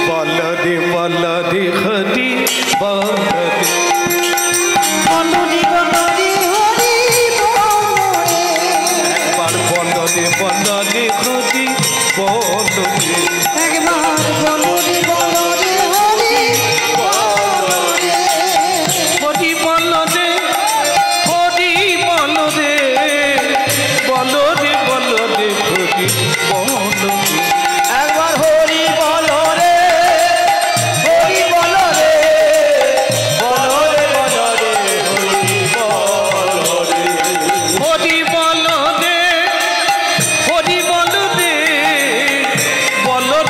বলদে বলদে হরি বলদে একবার বলদে বলদে হরি বলদে, একবার বলদে বলদে হরি বলদে, হরি বলদে হরি বলদে, বলদে বলদে হরি বলদে। একবার হরি বলো রে, হরি বলো রে, বলো রে বলো রে, হরি বলো রে। হরি বলদে হরি বলদে, বলদে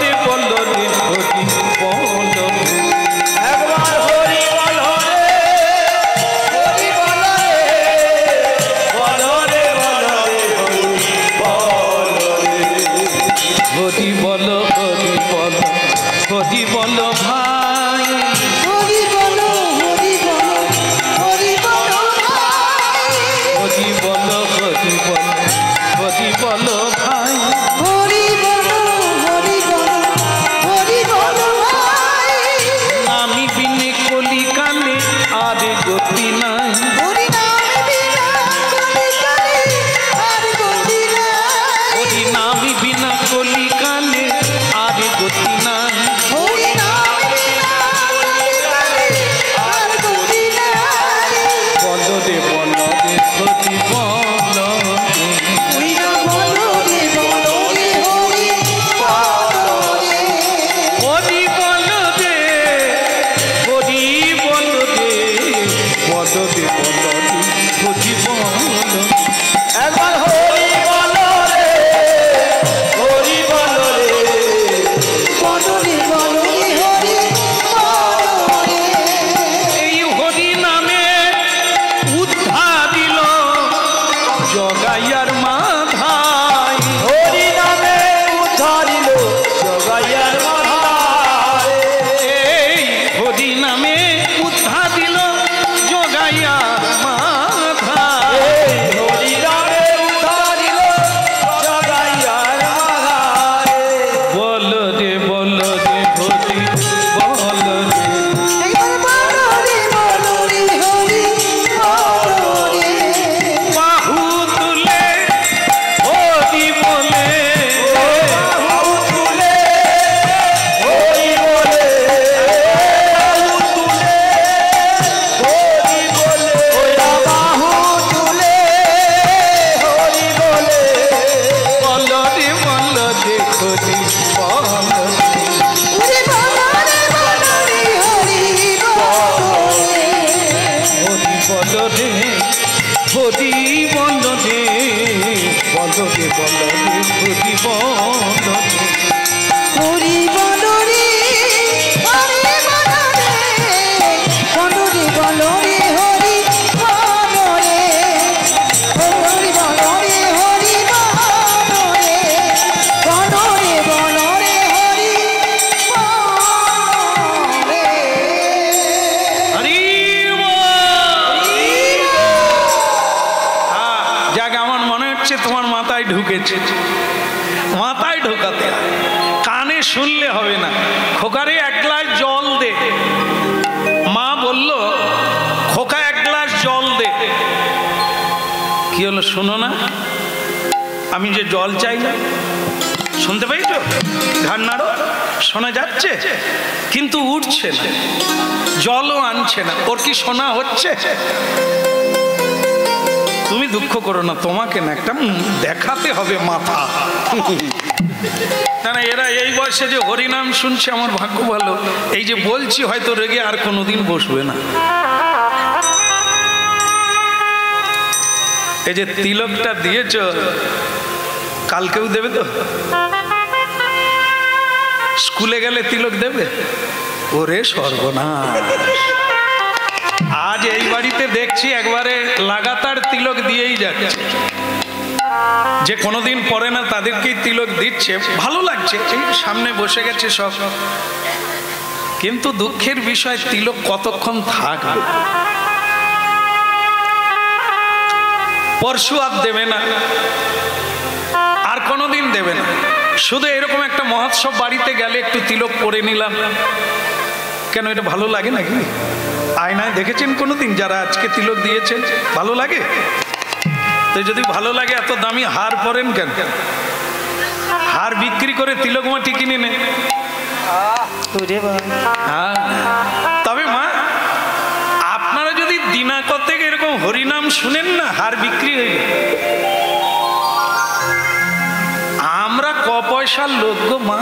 হরি বল রে হরি বল রে বনরে বল রে হরি বল রে হরি বল রে হরি বল রে বনরে বল রে হরি বল রে হরি বল। যাক, আমার মনে হচ্ছে তোমার মাথায় ঢুকেছে। মাথায় ঢোকাতে হয়, কানে শুনলে হবে না। খোকারে এক গ্লাস জল দে। মা বলল, খোকা এক গ্লাস জল দে। কি হলো শোনো না? আমি যে জল চাইলাম, শুনতে পাইছো? ঘাড় নাড়ো, শোনা যাচ্ছে কিন্তু উঠছে না, জলও আনছে না। ওর কি শোনা হচ্ছে? তুমি দুঃখ করো না, তোমাকে না একটা দেখাতে হবে মাথা। না, এরা এই বয়সে যে হরিনাম শুনছে, আমার ভাগ্য ভালো। এই যে বলছি, হয়তো রেগে আর কোনোদিন বসবে না। এই যে তিলকটা দিয়েছ, কালকেও দেবে তো? স্কুলে গেলে তিলক দেবে? ওরে সর্বনাশ! আজ এই বাড়িতে দেখছি একবারে লাগাতার তিলক দিয়েই যাচ্ছে। যে কোনোদিন পরে না তাদেরকেই তিলক দিচ্ছে, ভালো লাগছে। সামনে বসে গেছে সব, কিন্তু দুঃখের বিষয়, তিলক কতক্ষণ থাকবে? পরশু আর দেবে না, আর কোনোদিন দেবে না। শুধু এরকম একটা মহোৎসব বাড়িতে গেলে একটু তিলক পরে নিলাম, কেন এটা ভালো লাগে নাকি? আয়নায় দেখেছেন কোনোদিন যারা আজকে তিলক দিয়েছেন? ভালো লাগে? তো যদি ভালো লাগে, এত দামি হার পরেন কেন? হার বিক্রি করে তিলক মাটি কিনে নে। তবে মা, আপনারা যদি দিনাকতেক এরকম হরিনাম শুনেন না, হার বিক্রি হয়ে গেল। আমরা ক পয়সার লোক গো মা!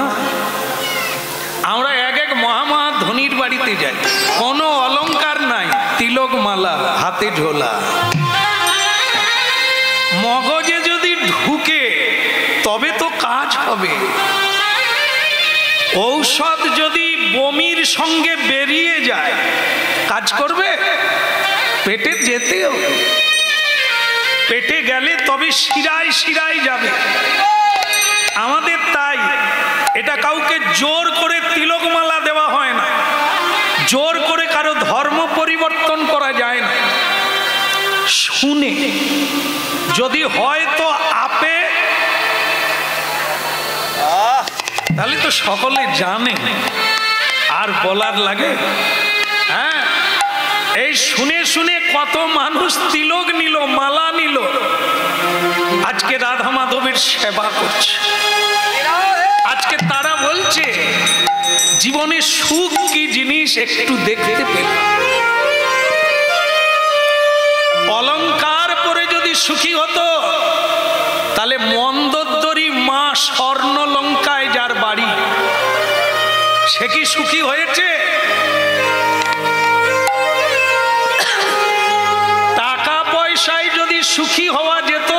আমরা এক এক মহা ধনীর বাড়িতে যাই, কোনো অলংকার নাই, তিলক মালা হাতে ঝোলা। মগজে যদি ঢুকে তবে তো কাজ হবে। ঔষধ যদি বমির সঙ্গে বেরিয়ে যায়, কাজ করবে? পেটে যেতে হবে। পেটে গেলে তবে শিরায় শিরায় যাবে। আমাদের তাই, এটা কাউকে জোর করে তিলকমালা দেওয়া হয় না, জোর করে কারো ধর্ম পরিবর্তন করা যায় না। শুনে যদি হয় তো আপে, তাহলে তো সকলে জানে, আর বলার লাগে? হ্যাঁ, এই শুনে শুনে কত মানুষ তিলক নিল, মালা নিল, আজকে রাধা মাধবের সেবা করছে। আজকে তারা বলছে জীবনে সুখ কি জিনিস একটু দেখতে পেলাম। অলংকার পরে যদি সুখী হতো, তাহলে মন্দোদরী মা স্বর্ণ লঙ্কায় যার বাড়ি, সে কি সুখী হয়েছে? টাকা পয়সায় যদি সুখী হওয়া যেত,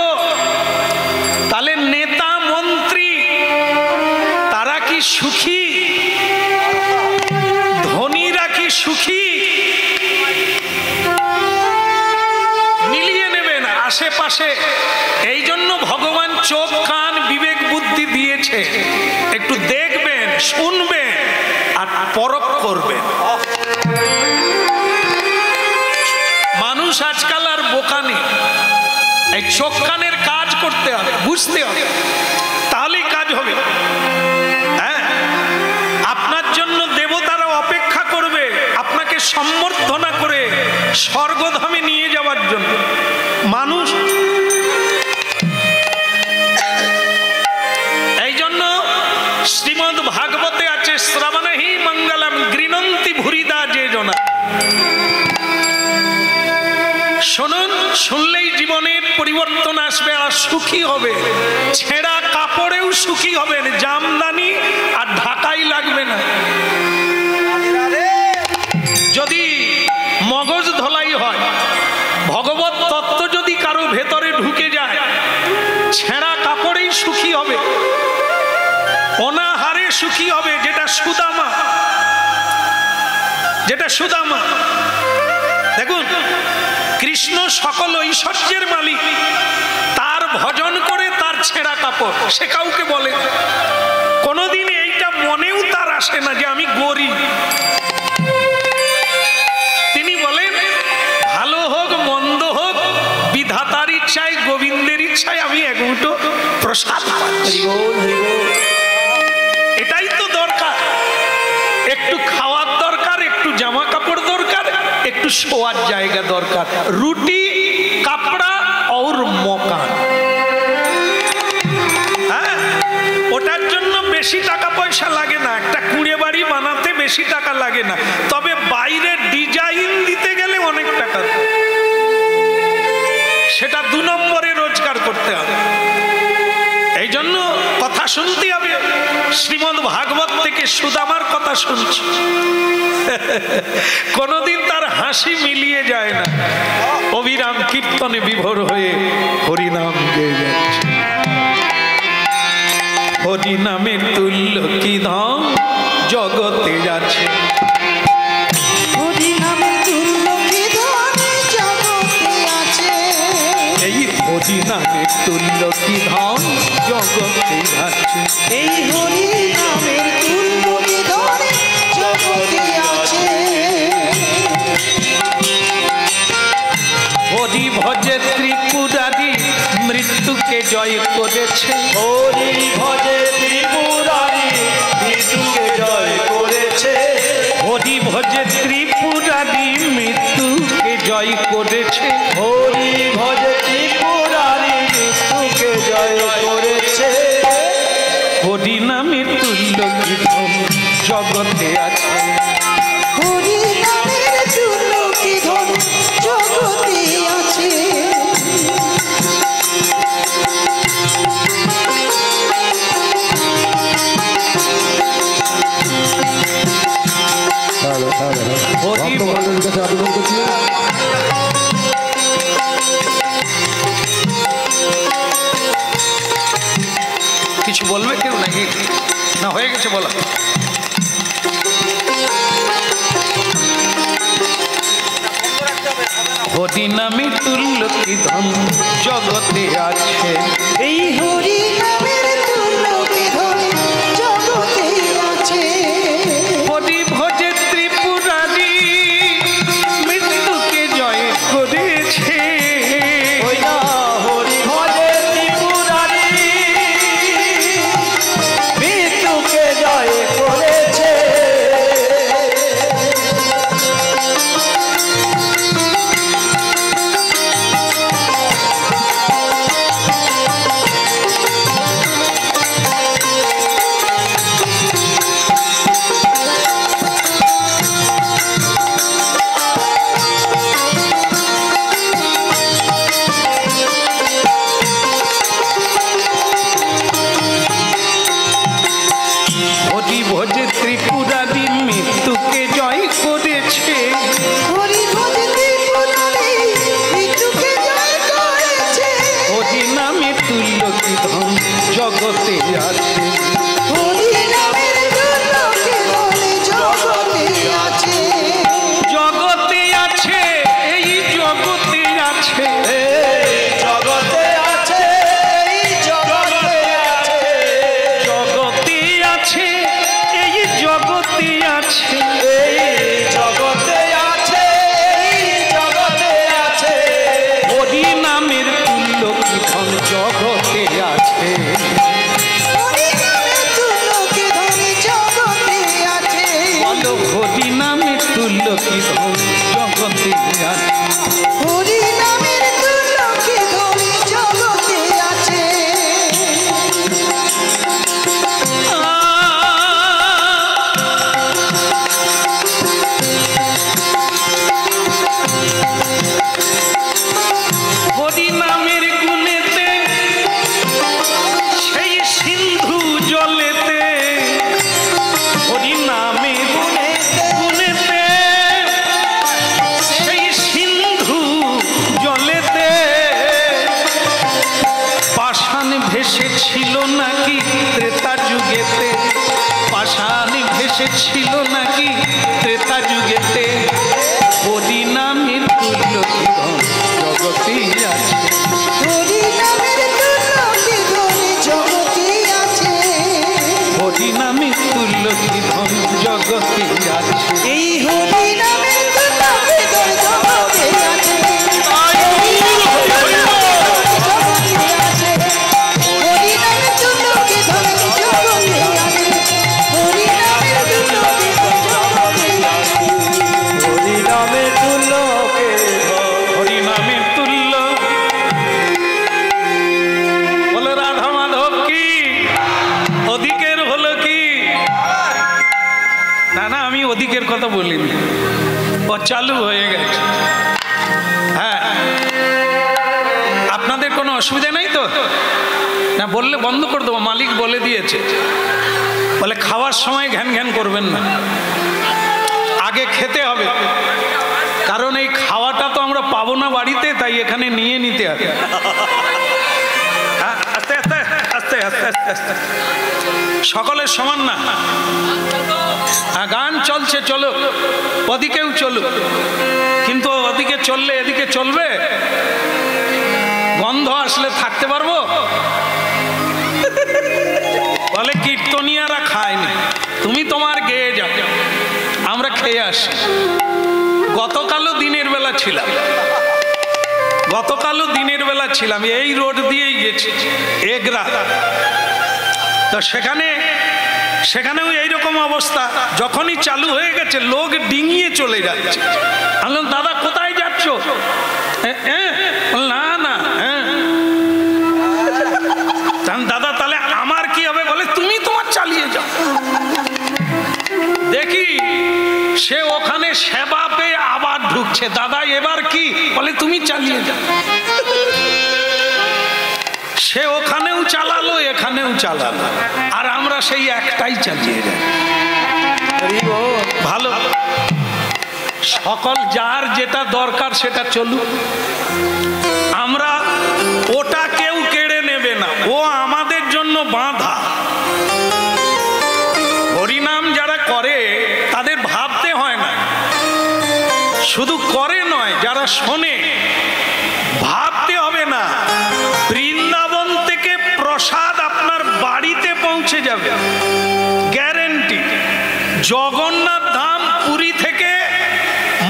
তাহলে নেতা মন্ত্রী তারা কি সুখী? ধনীরা কি সুখী? মিলিয়ে নেবেন আশেপাশে। এই জন্য ভগবান চোখ কান বিবেক বুদ্ধি দিয়েছে, একটু দেখবেন, শুনবেন আর পরখ করবেন। মানুষ আজকাল আর বোকা নেই, এই চোখ কানের কাজ করতে হবে, বুঝতে হবে, তাহলেই কাজ হবে। হ্যাঁ, আপনার জন্য দেবতারা অপেক্ষা করবে আপনাকে সম্বর্ধনা করে স্বর্গধামে নিয়ে যাওয়ার জন্য। মানুষ এই জন্য শ্রীমদ্ ভাগবতে আছে, শ্রবণহি মঙ্গলম গৃণন্তি ভুরিদা যে জনা। শুনুন, শুনলেই জীবনের পরিবর্তন আসবে আর সুখী হবে। ছেঁড়া কাপড়েও সুখী হবেন, জামদানি আর ঢাকাই লাগবে না। যদি মগজ ধলাই হয়, ভগবত তত্ত্ব যদি কারো ভেতরে ঢুকে যায়, ছেঁড়া কাপড়েই সুখী সুখী হবে, অনাহারে সুখী হবে। যেটা সুদামা, যেটা সুদামা, দেখুন কৃষ্ণ সকল ঐশ্বর্যের মালিক, তার ভজন করে তার ছেঁড়া কাপড় সে কাউকে বলে না। কোনোদিন এইটা মনেও তার আসে না যে আমি গরিব। তিনি বলেন ভালো হোক মন্দ হোক, বিধাতার ইচ্ছায় গোবিন্দের ইচ্ছায় আমি এক মুঠো প্রসাদ পাচ্ছি। এটাই তো দরকার। একটু খাওয়ার দরকার, একটু জামা কাপড় দরকার, একটু শোয়ার জায়গা দরকার, রুটি কাপড়া और মকান। হ্যাঁ, ওটার জন্য বেশি টাকা পয়সা লাগে না, একটা কুঁড়ে বাড়ি বানাতে বেশি টাকা লাগে না, তবে বাইরে ডিজাইন দিতে গেলে অনেক টাকা, সেটা 2 নম্বরে রোজগার করতে হবে। এই জন্য কথা শুনতে হবে। শ্রীমদ্ ভাগবত থেকে সুদামার কথা শুনছি, কোনদিন তার হাসি মিলিয়ে যায় না, অবিরাম কীর্তনে বিভোর হয়ে হরিনাম গেয়ে যাচ্ছে। হরিনামের তুল্য কি ধাম জগতে আছে, হরিনামের তুল্য কি ধন জগতে আছে। এই হরিনামের তুল্য কি ধাম জগতে আছে, এই হরিনামের তুল্য কি ধন জগতে আছে। হরি ভজে ত্রিপুরারি মৃত্যুকে জয় করেছে, হরি ভজে ত্রিপুরারি মৃত্যুকে জয় করেছে, হরি ভজে ত্রিপুরারি মৃত্যুকে জয় করেছে, হরি ভজে ত্রিপুরারি মৃত্যুকে জয় করেছে। হরি নামের তুল্য কি ধন জগতে আছে, হরিনামের তুল্য কি ধন জগতে আছে। হরি ভক্তগণের কাছে আবেদন করছি, কিছু বলবে কেউ নাকি না হয়ে গেছে বলা? হরি নামে তুল্য কি ধন জগতে আছে, এই হরিনামের তুল্য কি ধন জগতে আছে। হরি ভজে ত্রিপুরারি মৃত্যুকে জয় করেছে, ওই না হরি ভজে ত্রিপুরারি মৃত্যুকে জয় করেছে, হরি ভজে ত্রিপুরারি মৃত্যুকে জয় করেছে, হরি ভজে ত্রিপুরারি মৃত্যুকে জয় করেছে। হরি নামে তুল্য কি ধন জগতে আছে, হরিনামের তুল্য কি ধন জগতে আছে। জগতে আছে, এই জগতে আছে, এই জগতে আছে, এই জগতে আছে, জগতে আছে, এই জগতে আছে, এই জগতে আছে, এই জগতে আছে, হরি নামের তুল্য কি ধন জগতে আছে, হরিনামের তুল্য যুগেতে, পাষাণ ভেসেছিল নাকি ত্রেতা যুগেতে, হরি নামের তুল্য কি ধন জগতে আছে। হরি নামের তুল্য কি ধন জগতে আছে। হরি নামের তুল্য কি ধন জগতে আছে। এই হরি নামের তুল্য কি ধন জগতে আছে। হরি নামের তুল্য কি ধন জগতে আছে। হরি নামের তুল্য কি ধন জগতে আছে। হরি নামে তুল্যকে হরি নামের তুল্য। বলো রাধা মাধব কি অধিকের হলো কি? না না, আমি অধিকের কথা বলিনি, ও চালু হয়ে গেছে। হ্যাঁ, আপনাদের কোনো অসুবিধা নেই তো? না বললে বন্ধ করে দেবো, মালিক বলে দিয়েছে, বলে খাওয়ার সময় ঘ্যান ঘ্যান করবেন না, আগে খেতে হবে, কারণ এই খাওয়াটা তো আমরা পাবো না বাড়িতে, তাই এখানে নিয়ে নিতে হবে। হ্যাঁ, আস্তে আস্তে আস্তে আস্তে আস্তে আস্তে, সকলের সমান না। হ্যাঁ, গান চলছে, চলো, ওদিকেও চলো, কিন্তু ওদিকে চললে এদিকে চলবে? গন্ধ আসলে থাকতে পারবো? বলে কীর্তনিয়ারা খায়নি, তুমি তোমার গেয়ে যাও, আমরা খেয়ে আসি। গতকালও দিনের বেলা ছিলাম, গতকালও দিনের বেলা ছিলাম, এই রোড দিয়েই গেছি এগরা, তো সেখানেও এইরকম অবস্থা। যখনই চালু হয়ে গেছে লোক ডিঙিয়ে চলে যাচ্ছে। আমি বললাম, দাদা কোথায় যাচ্ছ? না না, দাদা তাহলে আমার কি হবে? বলে তুমি তোমার চালিয়ে যাও। দেখি সে ওখানে সেবা পেয়ে আবার ঢুকছে, দাদা এবার কি? বলে তুমি চালিয়ে যাও। সে ওখানেও চালালো, এখানেও চালালো, আর আমরা সেই একটাই চালিয়ে যাই। ভালো, সকল যার যেটা দরকার সেটা চলুক, আমরা ওটা কেউ কেড়ে নেবে না, ও আমাদের জন্য বাঁধা। হরিনাম যারা করে তাদের ভাবতে হয় না, শুধু করে নয়, যারা শোনে ভাবতে হবে না। বৃন্দাবন থেকে প্রসাদ আপনার বাড়িতে পৌঁছে যাবে, গ্যারেন্টি। জগন্নাথ ধাম পুরী থেকে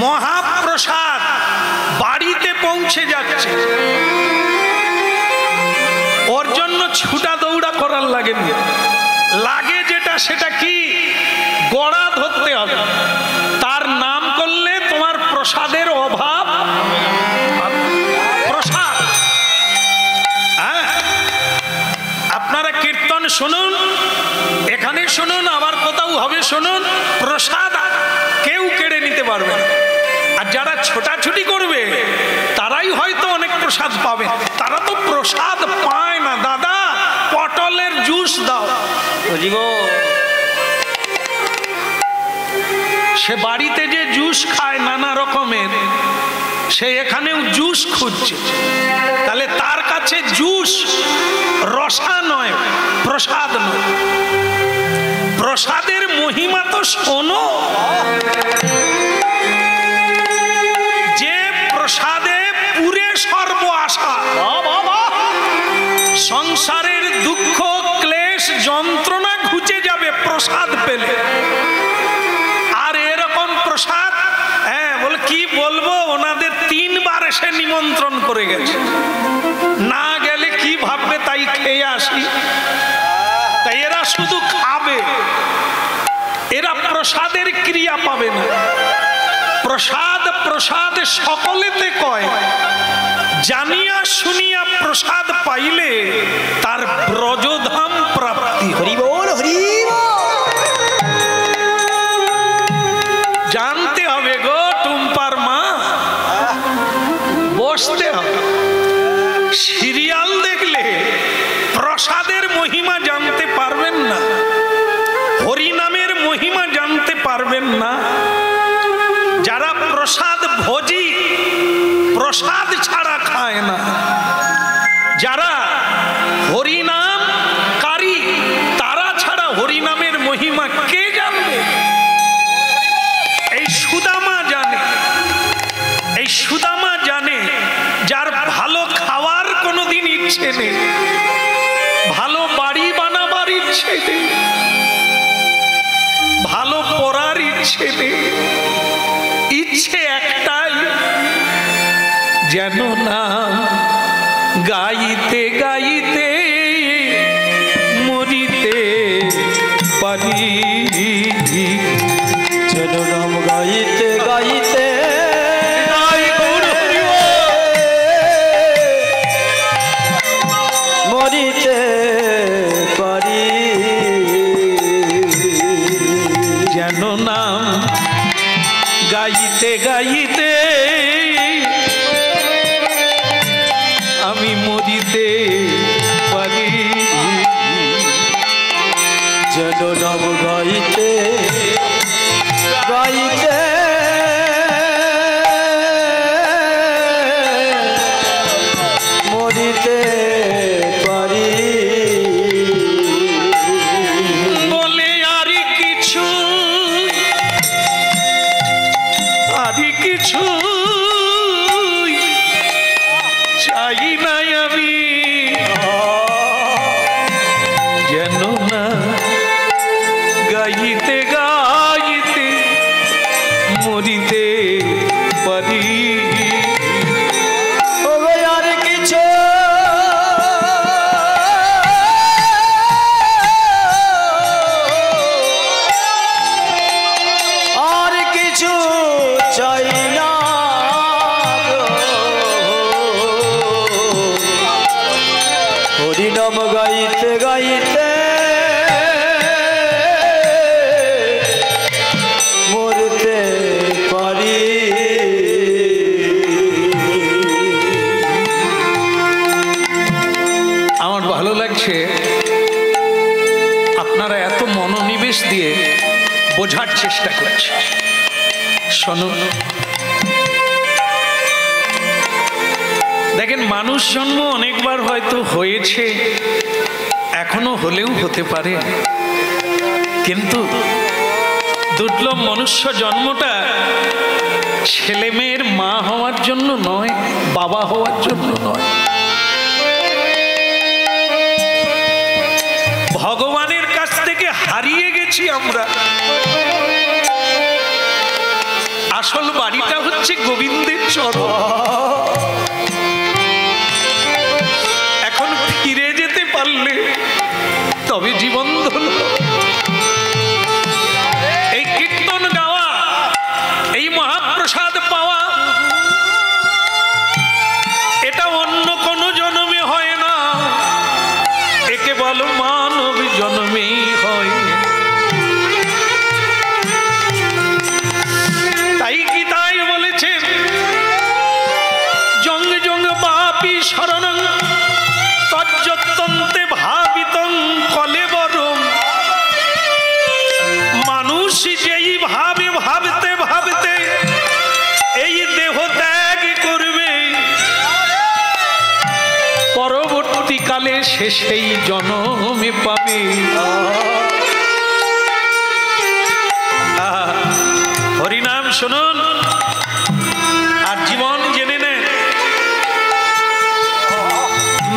মহাপ্রসাদ বাড়িতে পৌঁছে যাচ্ছে। ওর জন্য ছুটা দৌড়া করার লাগে না, লাগে যেটা সেটা কি? গড়া ধরতে হবে, তার নাম করলে তোমার প্রসাদের অভাব। প্রসাদ, হ্যাঁ, আপনারা কীর্তন শুনুন, এখানে শুনুন, আবার কোথাও হবে শুনুন, প্রসাদ কেউ কেড়ে নিতে পারবে না। আর যারা ছোটাছুটি করবে তারাই হয়তো অনেক প্রসাদ পাবে, তারা তো প্রসাদ পায় না। দাদা পটলের জুস দাও, বুঝিব। সে বাড়িতে যে জুস খায় নানা রকমের, সে এখানেও জুস খুঁজছে, তাহলে তার কাছে জুস রসা নয়, প্রসাদ নয়। প্রসাদের মহিমা তো শোনো, যে প্রসাদে পুরে সর্ব আশা, সংসারের দুঃখ ক্লেশ যন্ত্রণা ঘুচে যাবে প্রসাদ পেলে। আর এরকম প্রসাদ, হ্যাঁ বলে কি বলবো, ওনাদের 3 বার এসে নিমন্ত্রণ করে গেছে, না গেলে কি ভাববে, তাই খেয়ে আসি। তাই এরা শুধু খাবে, এরা প্রসাদের ক্রিয়া পাবে না। প্রসাদ প্রসাদ সকলেতে কয়, জানিয়া শুনিয়া প্রসাদ পাইলে তার ব্রজধাম প্রাপ্তি। হরি বল, হরি বল। জানতে হবে গো টুম্পার মা, বসতে হবে। সিরিয়াল দেখলে প্রসাদের মহিমা জানতে পারবেন না, হরিনামের মহিমা জানতে পারবেন না। যারা প্রসাদ ভোজি, প্রসাদ ছাড়া খায় না, যারা হরিনামকারী, তারা ছাড়া নেই, ভালো বাড়ি বানাবার ইচ্ছে নেই, ভালো পড়ার ইচ্ছে নেই, ইচ্ছে একটাই, যেন না গাইতে গাইতে মরিতে পারি, যেন নাম গাইতে গাইতে মরিতে পারি, যেন নাম গাইতে গাইতে আমি মরিতে পারি, যেন নাম গাইতে গাইতে মরিতে পারি। বলে আর কিছু চাই নাই আমি, যেন না গাইতে গাইতে মরিতে পারি। আর কিছু আর কিছু চাই না, হরিনাম গাইতে গাইতে মরতে পারি। আমার ভালো লাগছে আপনারা এত মনোনিবেশ দিয়ে বোঝার চেষ্টা করছে। শোনো, দেখেন, মানুষ জন্ম অনেকবার হয়তো হয়েছে, এখনো হলেও হতে পারে, কিন্তু দুর্লভ মনুষ্য জন্মটা ছেলে মেয়ের মা হওয়ার জন্য নয়, বাবা হওয়ার জন্য নয়, ভগবানের কাছ থেকে হারিয়ে গেছি আমরা। আসল বাড়িটা হচ্ছে গোবিন্দের চরণ। এখন ফিরে যেতে পারলে তবে জীবন ধন্য। এই কীর্তন গাওয়া, এই মহাপ্রসাদ পাওয়া, এটা অন্য কোনো জন্মে হয় না, এ কেবল মানব জন্মেই হয়। তাই গীতায় বলেছেন, জঙ্গ জঙ্গ পাপী শরণং তজ্জত্যন্তে ভাবিতং কলেবরম। মানুষ যেই ভাবে ভাবতে ভাবতে এই দেহ ত্যাগ করবে, পরবর্তীকালে সে সেই জন্মে পাবে। হরিনাম শুনুন আর জীবন জেনে নেন।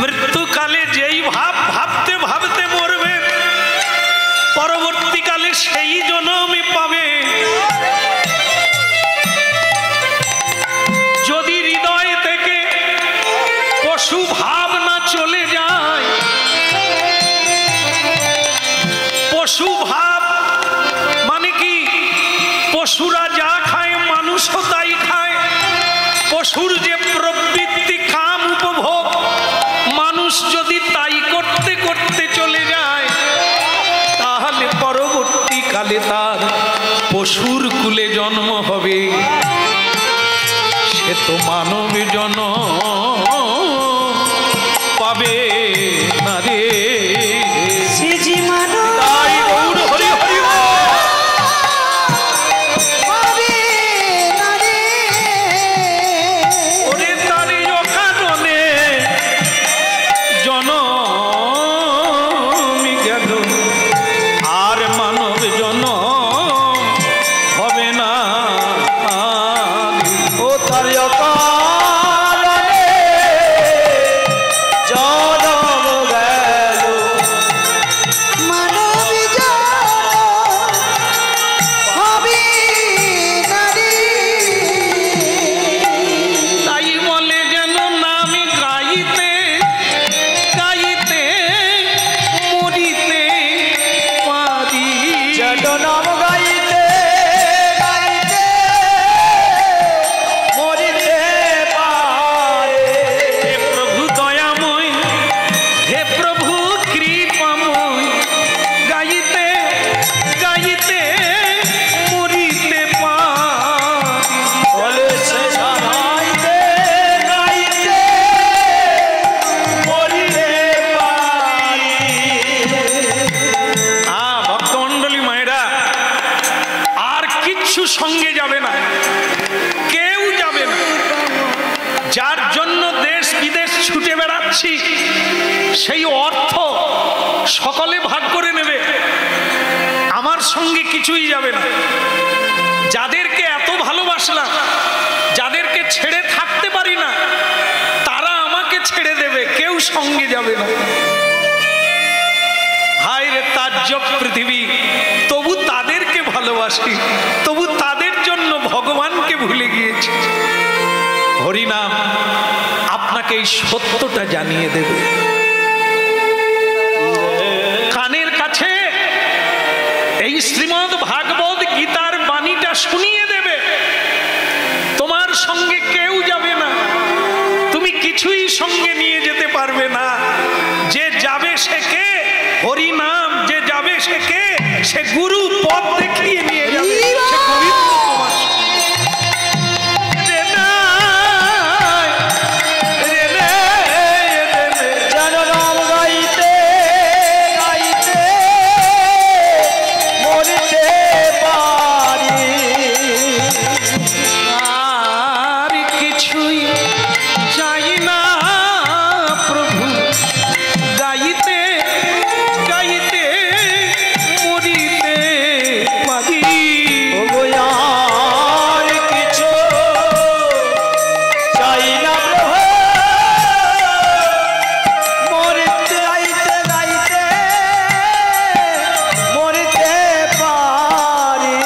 মৃত্যুকালে যেই ভাব ভাবতে ভাবতে মরবে, পরবর্তীকালে সেই জন্মে পাবে। যদি হৃদয় থেকে পশু ভাব না চলে যায়, পশু ভাব মানে কি? পশুরা যা খায় মানুষও তাই খায়। পশুর যে প্রবৃত্তি কাম উপভোগ, মানুষ যদি তাই করতে করতে চলে যায়, তাহলে পরবর্তীকালে তার পশুর কুলে জন্ম হবে। সে তো মানব জন্ম পাবে না রে। জনম দিচ্ছি সেই অর্থ সকলে ভাগ করে নেবে, আমার সঙ্গে কিছুই যাবে না। যাদেরকে এত ভালোবাসলাম, যাদেরকে ছেড়ে থাকতে পারি না, তারা আমাকে ছেড়ে দেবে, কেউ সঙ্গে যাবে না। হায় রে তাজ্জব পৃথিবী, তবু তাদেরকে ভালোবাসি, তবু তাদের জন্য ভগবানকে ভুলে গিয়েছি। হরিনাম আপনাকে এই সত্যটা জানিয়ে দেবে, কানের কাছে এই শ্রীমদ্ ভাগবত গীতার বাণীটা শুনিয়ে দেবে। তোমার সঙ্গে কেউ যাবে না, তুমি কিছুই সঙ্গে নিয়ে যেতে পারবে না। যে যাবে সে কে? হরিনাম। যে যাবে সে কে? সে গুরু পথ দেখিয়ে নিয়ে যাবে, সে গোবিন্দ তোমার যেন নাম গাইতে গাইতে মরিতে পারি। আর কিছুই চাই না প্রভু, গাইতে গাইতে মরিতে পারি। ওগো আর কিছু চাই না প্রভু, মরিতে গাইতে গাইতে মরিতে পারি।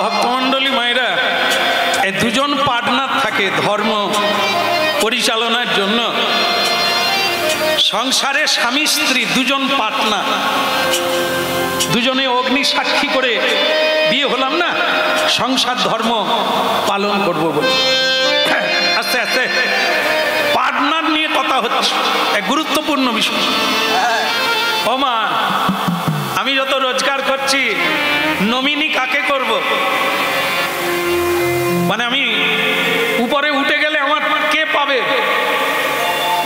ভক্তমণ্ডলী মায়েরা, এই দুজন পার্টনার থাকে ধর্ম পরিচালনার জন্য। সংসারে স্বামী স্ত্রী দুজন পার্টনার, দুজনে অগ্নি সাক্ষী করে বিয়ে হলাম না, সংসার ধর্ম পালন করব বলে। আস্তে আস্তে পার্টনার নিয়ে কথা হচ্ছে, এক গুরুত্বপূর্ণ বিষয়। ও মা, আমি যত রোজগার করছি, নমিনি কাকে করব? মানে আমি উপরে উঠে গেলে আমার কে পাবে?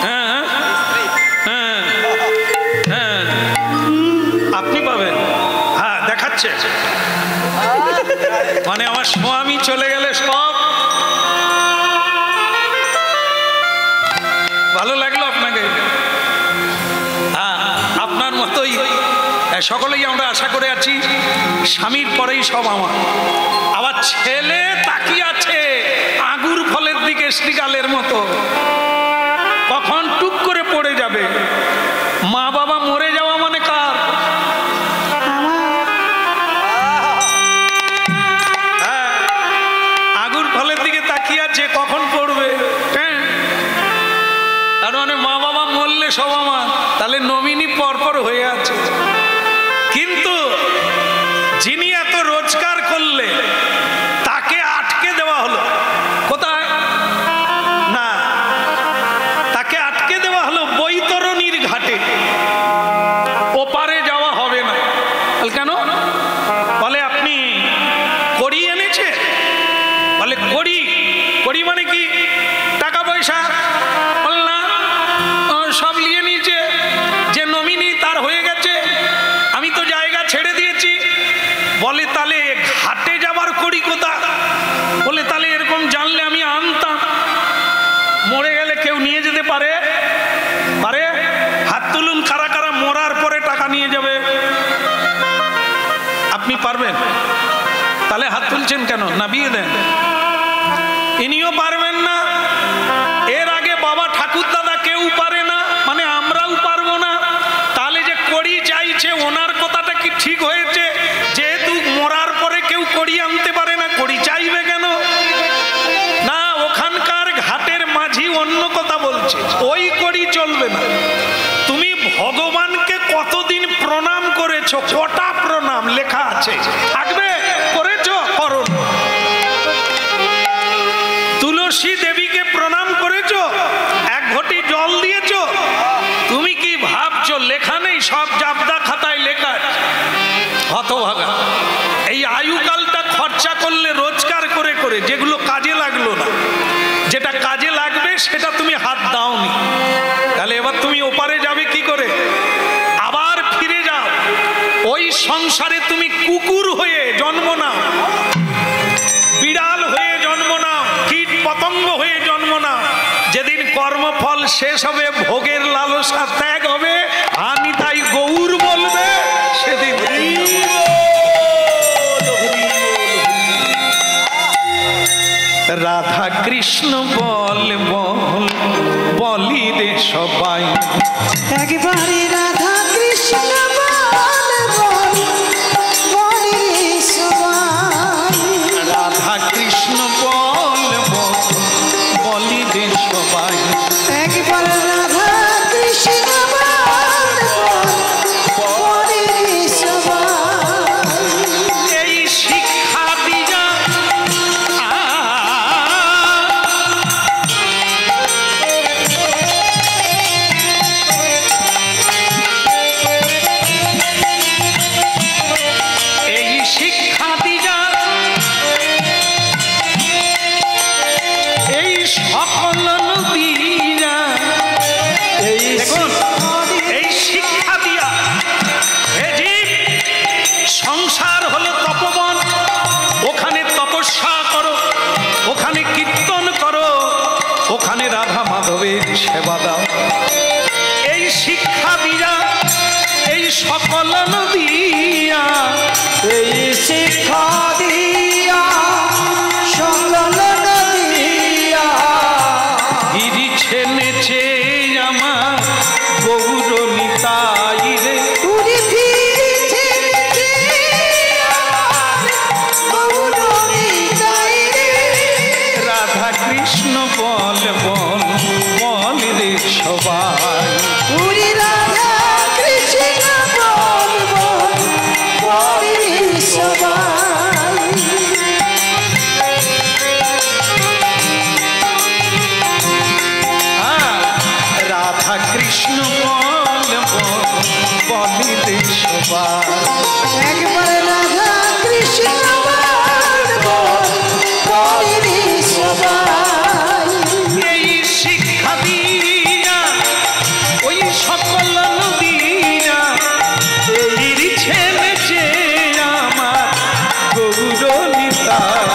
হ্যাঁ হ্যাঁ হ্যাঁ, আপনি পাবেন। হ্যাঁ, দেখাচ্ছে মানে আমার স্বামী চলে গেলে সব। ভালো লাগলো আপনাকে? হ্যাঁ, আপনার মতোই সকলেই আমরা আশা করে আছি স্বামীর পরেই সব আমার। আবার ছেলে তাকিয়ে আছে আঙ্গুর ফলের দিকে শ্রীকালের মতো, কখন টুক করে পড়ে যাবে। মা বাবা মরে যাওয়া মানে কার? হ্যাঁ, আঙ্গুর ফলের দিকে তাকিয়ে আছে, কখন পড়বে। হ্যাঁ, তার মানে মা বাবা মরলে সব আমার, তাহলে নমিনি পরপর হয়ে আছে। কিন্তু যিনি এত রোজগার করলে তাকে আটকে দেওয়া হলো কোথায়? না, তাকে আটকে দেওয়া হলো বৈতরণীর ঘাটে, ওপারে যাওয়া হবে না। কেন? বলে আপনি কড়ি এনেছে? বলে কড়ি? কড়ি মানে কি? টাকা পয়সা? বল না, সব নিয়ে নিয়েছে, যে নমিনি তার হয়ে গেছে, আমি তো জায়গা ছেড়ে দিয়েছি। বলে তাহলে ঘাটে যাবার কড়ি কোথা? বলে তাহলে এরকম জানলে আমি আনতাম। মরে গেলে কেউ নিয়ে যেতে পারে? পারে? হাত তুলুন, কারা কারা মরার পরে টাকা নিয়ে যাবে? আপনি পারবেন? তাহলে হাত তুলছেন কেন? না বিয়ে দেন। ইনিও পারবেন না, এর আগে বাবা ঠাকুর দাদা কেউ পারে না, মানে আমরাও পারবো না। তাহলে যে কড়ি চাইছে ওনার কথাটা কি ঠিক হয়েছে? যেহেতু মরার পরে কেউ কড়ি আনতে পারে না, কড়ি চাইবে কেন? না, ওখানকার ঘাটের মাঝি অন্য কথা বলছে, ওই কড়ি চলবে না। তুমি ভগবানকে কতদিন প্রণাম করেছো? কটা প্রণাম লেখা আছে, থাকবে? করেছো? করো। তুলসী দেবীকে প্রণাম করেছো? এক ঘটি জল দিয়েছো? তুমি কি ভাবছো লেখা নেই? সব জাবদা খাতায় লেখা। হতভাগা, এই আয়ুকালটা খরচা করলে রোজগার করে করে, যেগুলো কাজে লাগলো না, যেটা কাজে লাগবে সেটা তুমি হাত দাওনি, তাহলে এবার তুমি ওপারে যাবে কি করে? আবার ফিরে যাও, ওই সংসারে তুমি কুকুর হয়ে জন্ম নাও, বিড়াল হয়ে জন্ম কর্মফল শেষ হবে, ভোগের লালসা ত্যাগ হবে, আমি তাই গৌর বলবে, সেদিন রাধা কৃষ্ণ বল বল বলি রে সবাই, একবারে রাধা কৃষ্ণ বল বল বলি রে সবাই, রাধা কৃষ্ণ বল বল বলি রে সবাই, একবার রাধা কৃষ্ণ বল বল বলি রে সবাই, এই শিক্ষা দিয়া এই শিক্ষা দিয়া এই সকল নদীরা, দেখুন এই শিক্ষা দিয়া হে জীব, সংসার হলো তপবন, ওখানে তপস্যা করো, ওখানে কীর্তন করো, ওখানে রাধা মাধবের সেবা দাও। এই শিক্ষা দিয়া এই সকল নদিয়া, এই শিক্ষা দিয়া সকল নদিয়া গিরিছে নেচে আমার গৌর নিতাই রে, উড়ে ফিরেছে নিচে আমার গৌর নিতাই রে, রাধা কৃষ্ণ বল বল বল রে সবাই, উড়ে রাধা কৃষ্ণ বল বল বলি রে সবাই, রাধা কৃষ্ণ বল বল বলি রে সবাই, একবার রাধা কৃষ্ণ বল বল বলি রে সবাই, এই শিক্ষা দিয়া ওই সকল নদীরা গিরিছে নেচে আমার গৌর নিতাই,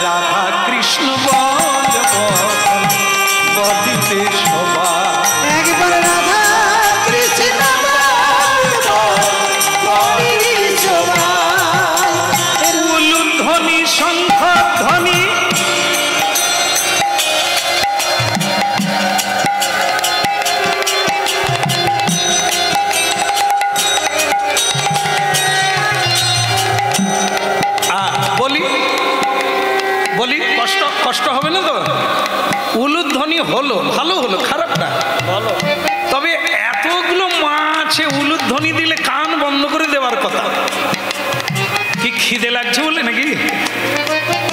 রাধা কৃষ্ণ বল বল বলিতে সবাই, একবার রাধা কৃষ্ণ বল বল বলি রে সবাই, উলুধ্বনি শঙ্খ ধ্বনি বলি বলি কষ্ট কষ্ট হবে না তো? উলুধ্বনি হলো, ভালো হলো, খারাপ না, ভালো। তবে এতগুলো মা আছে, উলুধ্বনি দিলে কান বন্ধ করে দেওয়ার কথা। কি খিদে লাগছে বলে নাকি,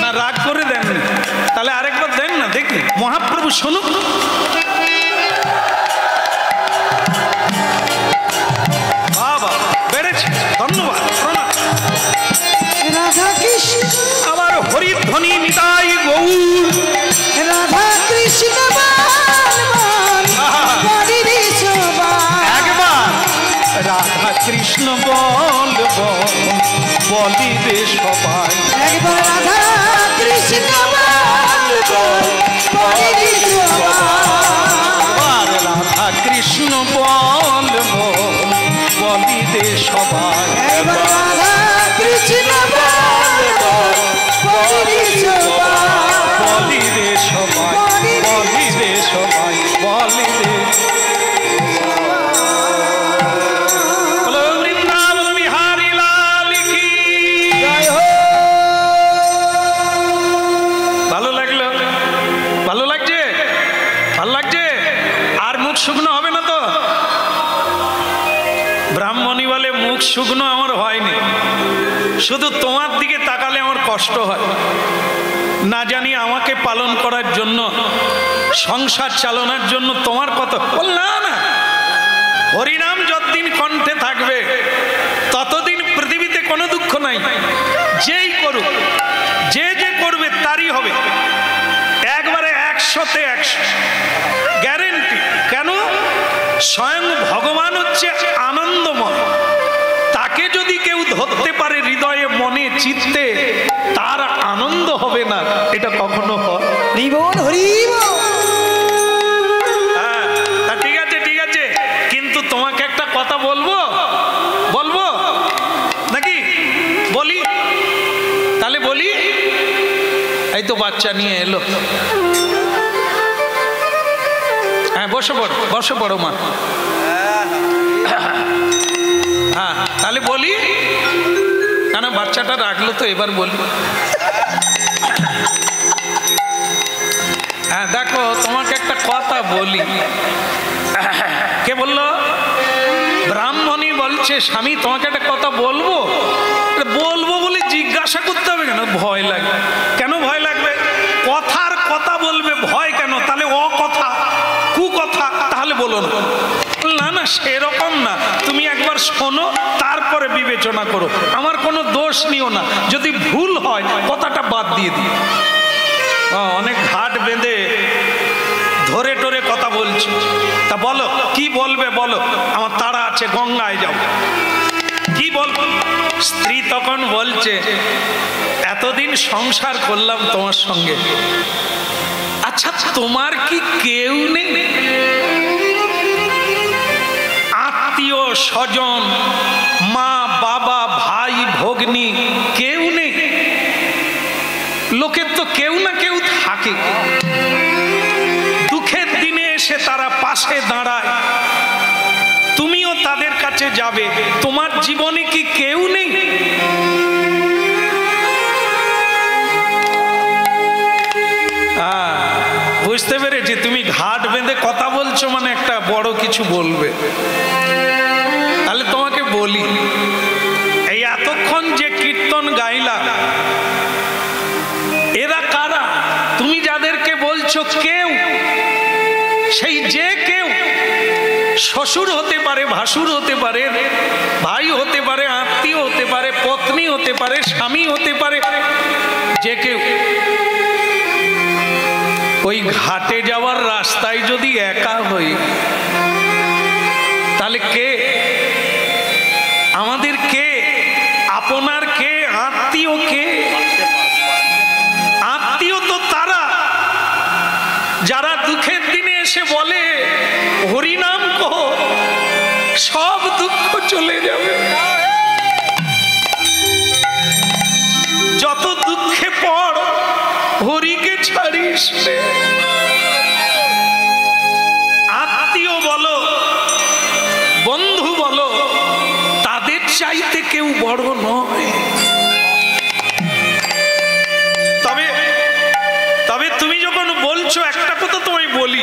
না রাগ করে দেন? তাহলে আরেকবার দেন না দেখি, মহাপ্রভু শুনুক। বাবা বেড়েছে, ধন্যবাদ, প্রণাম। রাধা কৃষ্ণ আবার হরিধ্বনি নিতাই গৌর, রাধা কৃষ্ণ বল বল বলি রে সবাই, একবার রাধা কৃষ্ণ বল বল বলি রে সবাই, একবার রাধা কৃষ্ণ বল বল বলি রে সবাই, আবার রাধা কৃষ্ণ বল বল বলি রে সবাই, একবার রাধা কৃষ্ণ বল বল বলি রে সবাই, বলি রে সবাই, বলি রে সবাই, বলি রে। বলো বৃন্দাবন বিহারী লাল কি জয় হো। ভালো লাগলো? ভালো লাগছে? ভালো লাগছে? আর মুখ শুকনো হবে না তো? ব্রাহ্মণী বলে মুখ শুকনো আমার হয়নি, শুধু তোমার দিকে তাকালে আমার কষ্ট হয়। না জানি আমাকে পালন করার জন্য, সংসার চালানোর জন্য তোমার কথা বল না। না, হরিনাম যতদিন কণ্ঠে থাকবে ততদিন পৃথিবীতে কোনো দুঃখ নাই। যেই করুক, যে যে করবে তারই হবে, একবারে 100-তে 100 গ্যারেন্টি। কেন? স্বয়ং ভগবান হচ্ছে আনন্দময়, তাকে যদি কেউ ধরতে পারে হৃদয়ে, মনে, চিত্তে, তার আনন্দ হবে না, এটা কখনো হয়? হরি বল হরি বল। বাচ্চা নিয়ে এলো। হ্যাঁ, বসে পড়ো মা। হ্যাঁ, তাহলে বলি, কেন বাচ্চাটা রাখলো তো, এবার বলি। হ্যাঁ, দেখো তোমাকে একটা কথা বলি। কে বললো? ব্রাহ্মণী বলছে, স্বামী তোমাকে একটা কথা বলবো। বলবো বলে জিজ্ঞাসা করতে হবে কেন? ভয় লাগে। কেন ভয় লাগবে? কথার কথা বলবে, ভয় কেন? তাহলে অকথা, কুকথা, তাহলে বলো না। না না, সেরকম না, তুমি একবার শোনো, তারপরে বিবেচনা করো। আমার কোনো দোষ নিও না, যদি ভুল হয় কথাটা বাদ দিয়ে দিই। অনেক ঘাট বেঁধে ধরে টরে কথা বলছি, তা বলো কি বলবে বলো, আমার তাড়া আছে, গঙ্গায় যাও। কি বলবো? স্ত্রী তখন বলছে, এতদিন সংসার করলাম তোমার সঙ্গে, আচ্ছা তোমার কি কেউ নেই? আত্মীয় স্বজন, মা বাবা ভাই ভগ্নী কেউ নেই? লোকের তো কেউ না কেউ থাকে, দুঃখের দিনে এসে তারা পাশে দাঁড়ায়, তুমিও তাদের কাছে যাবে, তোমার জীবনে কি কেউ নেই? বুঝতে পেরেছি, তুমি ঘাট বেঁধে কথা বলছো মানে একটা বড় কিছু বলবে। তাহলে তোমাকে বলি, এই এতক্ষণ যে কীর্তন গাইলা, এরা কারা? তুমি যাদেরকে বলছো কেউ, সেই যে কেউ শ্বশুর হতে পারে, ভাসুর হতে পারে, ভাই হতে পারে, আত্মীয় হতে পারে, পত্নী হতে পারে, স্বামী হতে পারে, যে কেউ। ওই ঘাটে যাওয়ার রাস্তায় যদি একা হই, তাহলে কে আমাদের? কে আপনার? কে আত্মীয়? কে আত্মীয়? তো তারা যারা দুঃখের দিনে এসে বলে হরিনাম কহ, সব দুঃখ চলে যাবে। যত দুঃখে পড়, হরিকে ছাড়িস। আত্মীয় বলো, বন্ধু বলো, তাদের চাইতে কেউ বড় নয়। তবে তুমি যখন বলছো, একটা কথা তোমায় বলি,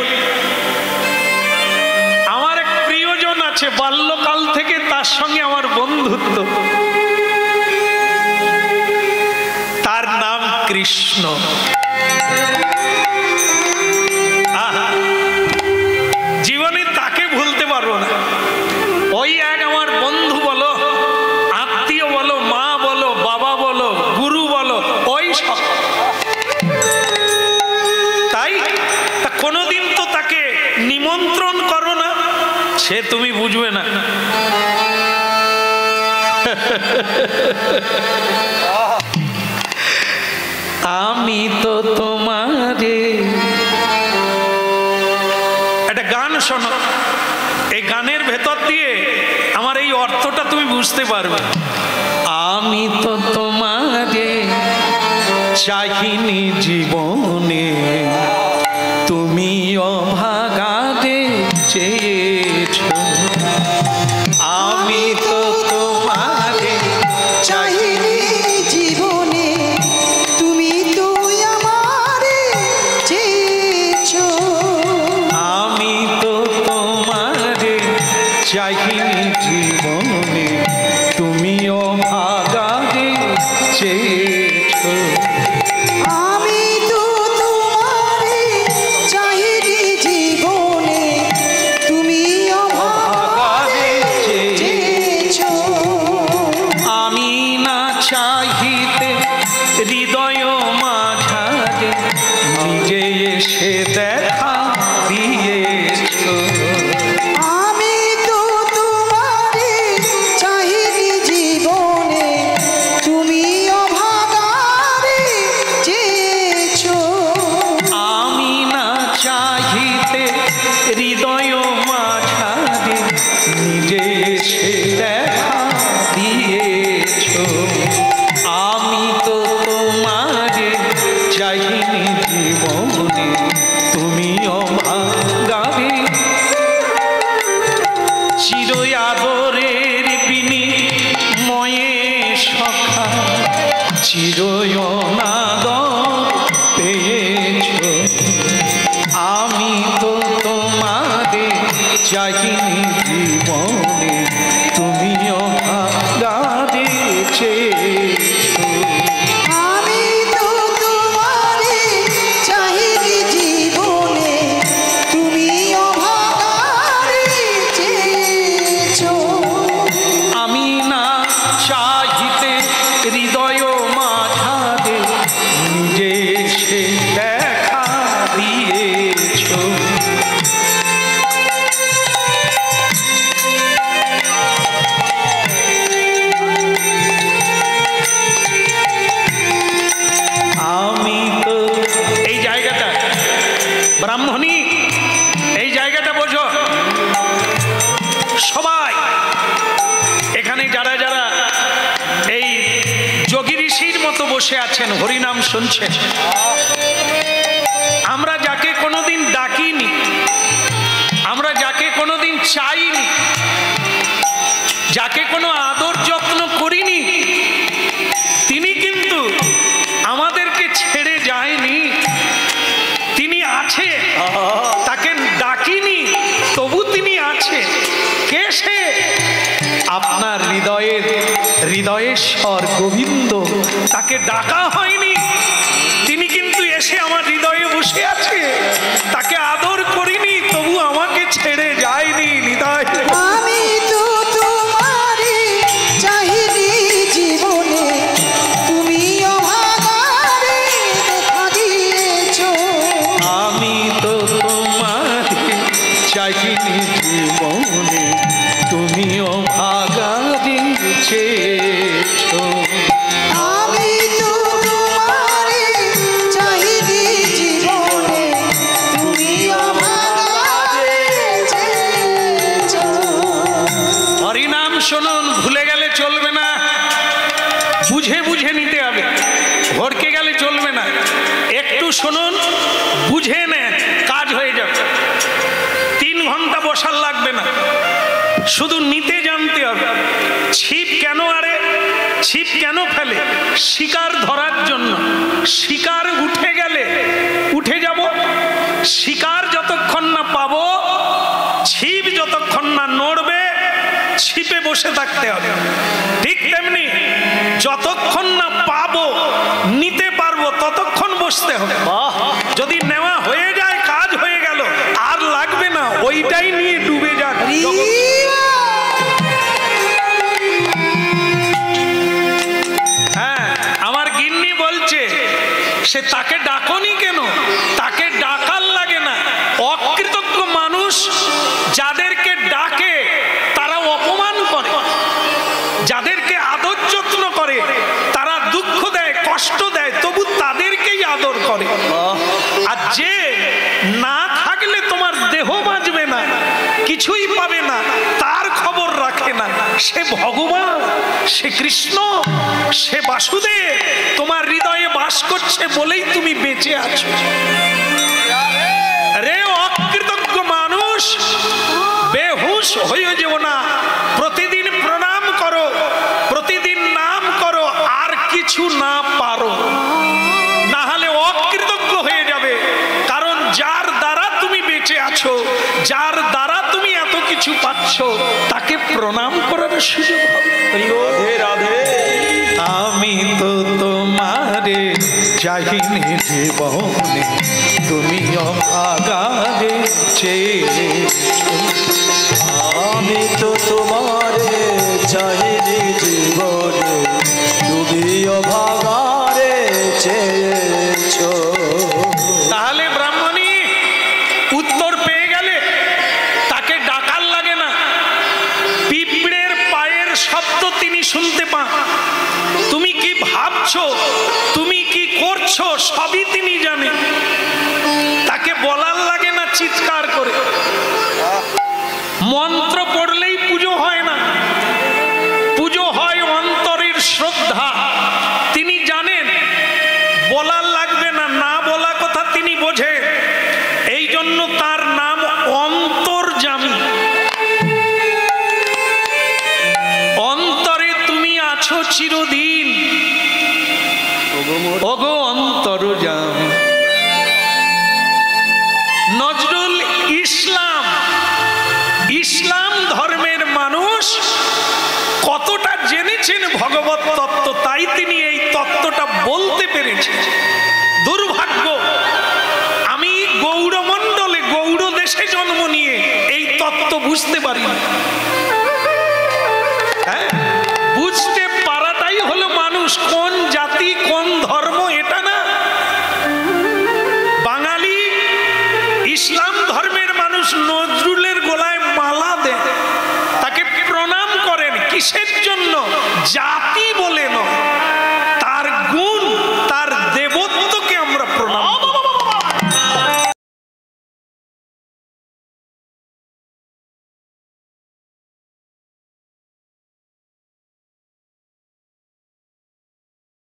আমার এক প্রিয়জন আছে, বাল্যকাল থেকে তার সঙ্গে আমার বন্ধুত্ব, তার নাম কৃষ্ণ। জীবনে তাকে ভুলতে পারবো না। ওই এক আমার বন্ধু বলো, আত্মীয় বলো, মা বলো, বাবা বলো, গুরু বলো, ওই সব। তাই কোনোদিন তো তাকে নিমন্ত্রণ করো না, সে তুমি বুঝবে না। আমি তো তোমারে, একটা গান শোনো, এই গানের ভেতর দিয়ে আমার এই অর্থটা তুমি বুঝতে পারবে। আমি তো তোমারে চাহিনি জীবনে, তুমি অভাগারে চেয়েছ। আমি তো তোমারে চাহিনি জীবনে, তুমি তো আমারে চেয়েছো। আমি তো তোমারে চাহিনি জীবনে, তুমি অভাগারে চেয়েছো। আমি তো তোমারে চাহিনি জীবনে, চাহিনি জীবনে তুমিও ভাগা দিয়েছে। আমি তো তোমারে চাহিনি জীবনে তুমিও ভাগারে চেয়েছো। আমি না চাহিতে হৃদয় মাঝারে নিজে সে দেখা দিয়েছ। আমি তো এই জায়গাটা ব্রাহ্মণী, এই জায়গাটা বোঝো সবাই এখানে যারা যারা এই যোগী ঋষির মতো বসে আছেন, হরিনাম শুনছেন, আমরা যাকে কোনোদিন ডাকিনি, আমরা যাকে কোনোদিন চাইনি, যাকে কোনো আদর যত্ন করিনি, তিনি কিন্তু আমাদেরকে ছেড়ে যায়নি। তিনি আছে, তাকে ডাকিনি তবু তিনি আছে। কে সে? আপনার হৃদয়েশ্বর গোবিন্দ। তাকে ডাকা হয়নি, তিনি কিন্তু এসে আমার হৃদয়ে বসে আছে। তাকে আদর করিনি তবু আমাকে ছেড়ে যায়নি। হৃদয় আমি তো তোমারে চাহিনি জীবনে তুমিও ভাগারে দেখা দিয়েছো। আমি তো তোমাকে চাইনি জীবনে তুমিও ভাগা দিয়েছ। আমি তো তোমারে চাহিনি জীবনে তুমিও ভাগারে চেয়েছো। হরিনাম শুনুন, ভুলে গেলে চলবে না, বুঝে বুঝে নিতে হবে। ভরকে গেলে চলবে না, একটু শুনুন, বুঝে নেন, কাজ হয়ে যাবে। 3 ঘন্টা বসার লাগবে না, শুধু নিতে জানতে হবে। ছিপ কেন আরে, ছিপ কেন ফেলে? শিকার ধরার জন্য। শিকার উঠে গেলে উঠে যাব, শিকার যতক্ষণ না পাবো, ছিপ যতক্ষণ না নড়বে, ছিপে বসে থাকতে হবে। ঠিক তেমনি যতক্ষণ না পাবো, নিতে পারবো, ততক্ষণ বসতে হবে। যদি নেওয়া হয়ে যায়, কাজ হয়ে গেল, আর লাগবে না, ওইটাই নিয়ে ডুবে যাক। হ্যাঁ, আমার গিন্নি বলছে, সে তাকে ডাকনি কেন? তাকে ডাকার লাগে না। অকৃতজ্ঞ মানুষ যাদেরকে ডাকে তারা অপমান করে, যাদেরকে আদর যত্ন করে তারা দুঃখ দেয়, কষ্ট দেয়, তবু তাদেরকেই আদর করে। আর যে না থাকলে তোমার দেহ বাঁচবে না, কিছুই পাবে না, তার খবর রাখে না, সে ভগবান, সে কৃষ্ণ, সে বাসুদেব তোমার হৃদয়ে বাস করছে বলেই তুমি বেঁচে আছো। রে অকৃতজ্ঞ মানুষ, বেহুশ হয়ে যেও না। প্রতিদিন প্রণাম করো, প্রতিদিন নাম করো, আর কিছু না পারো, না হলে অকৃতজ্ঞ হয়ে যাবে। কারণ যার দ্বারা তুমি বেঁচে আছো, যার দ্বারা তুমি এত কিছু পাচ্ছ, তাকে প্রণাম করার সুযোগ হবে। রাধে রাধে। আমি তো তোমারে চাহিনি জীবনে তুমিও ভাগারে চেয়েছো। আমি তো তোমারে চাহিনি জীবনে তুমিও ভাগারে চেয়েছো। তাহলে ব্রাহ্মণী উত্তর পেয়ে গেলে, তাকে ডাকার লাগে না। পিঁপড়ের পায়ের শব্দ তিনি শুনতে পান। তুমি কি ভাবছো, তুমি কি করছো, সবই তিনি জানেন। তাকে বলার লাগে না চিৎকার করে। মন্ত্র পড়লেই পুজো হয় না, পুজো হয় অন্তরের শ্রদ্ধা। তিনি জানেন, বলার লাগবে না, না বলা কথা তিনি বোঝে। এই জন্য তার নাম অন্তর্যামী। অন্তরে তুমি আছো চিরদিন, ওগো অন্তর্যামী। নজরুল ইসলাম ইসলাম ধর্মের মানুষ কতটা জেনেছেন ভগবত তত্ত্ব, তাই তিনি এই তত্ত্বটা বলতে পেরেছেন। দুর্ভাগ্য, আমি গৌড়মণ্ডলে গৌড় দেশে জন্ম নিয়ে এই তত্ত্ব বুঝতে পারি না। হ্যাঁ, বুঝতে পারাটাই হলো মানুষ। কোন জাতি কোন ধর্ম এটা না। বাঙালি ইসলাম ধর্মের মানুষ নজরুলের গলায় মালা দেন, তাকে প্রণাম করেন, কিসের জন্য? জাতি বলে নয়।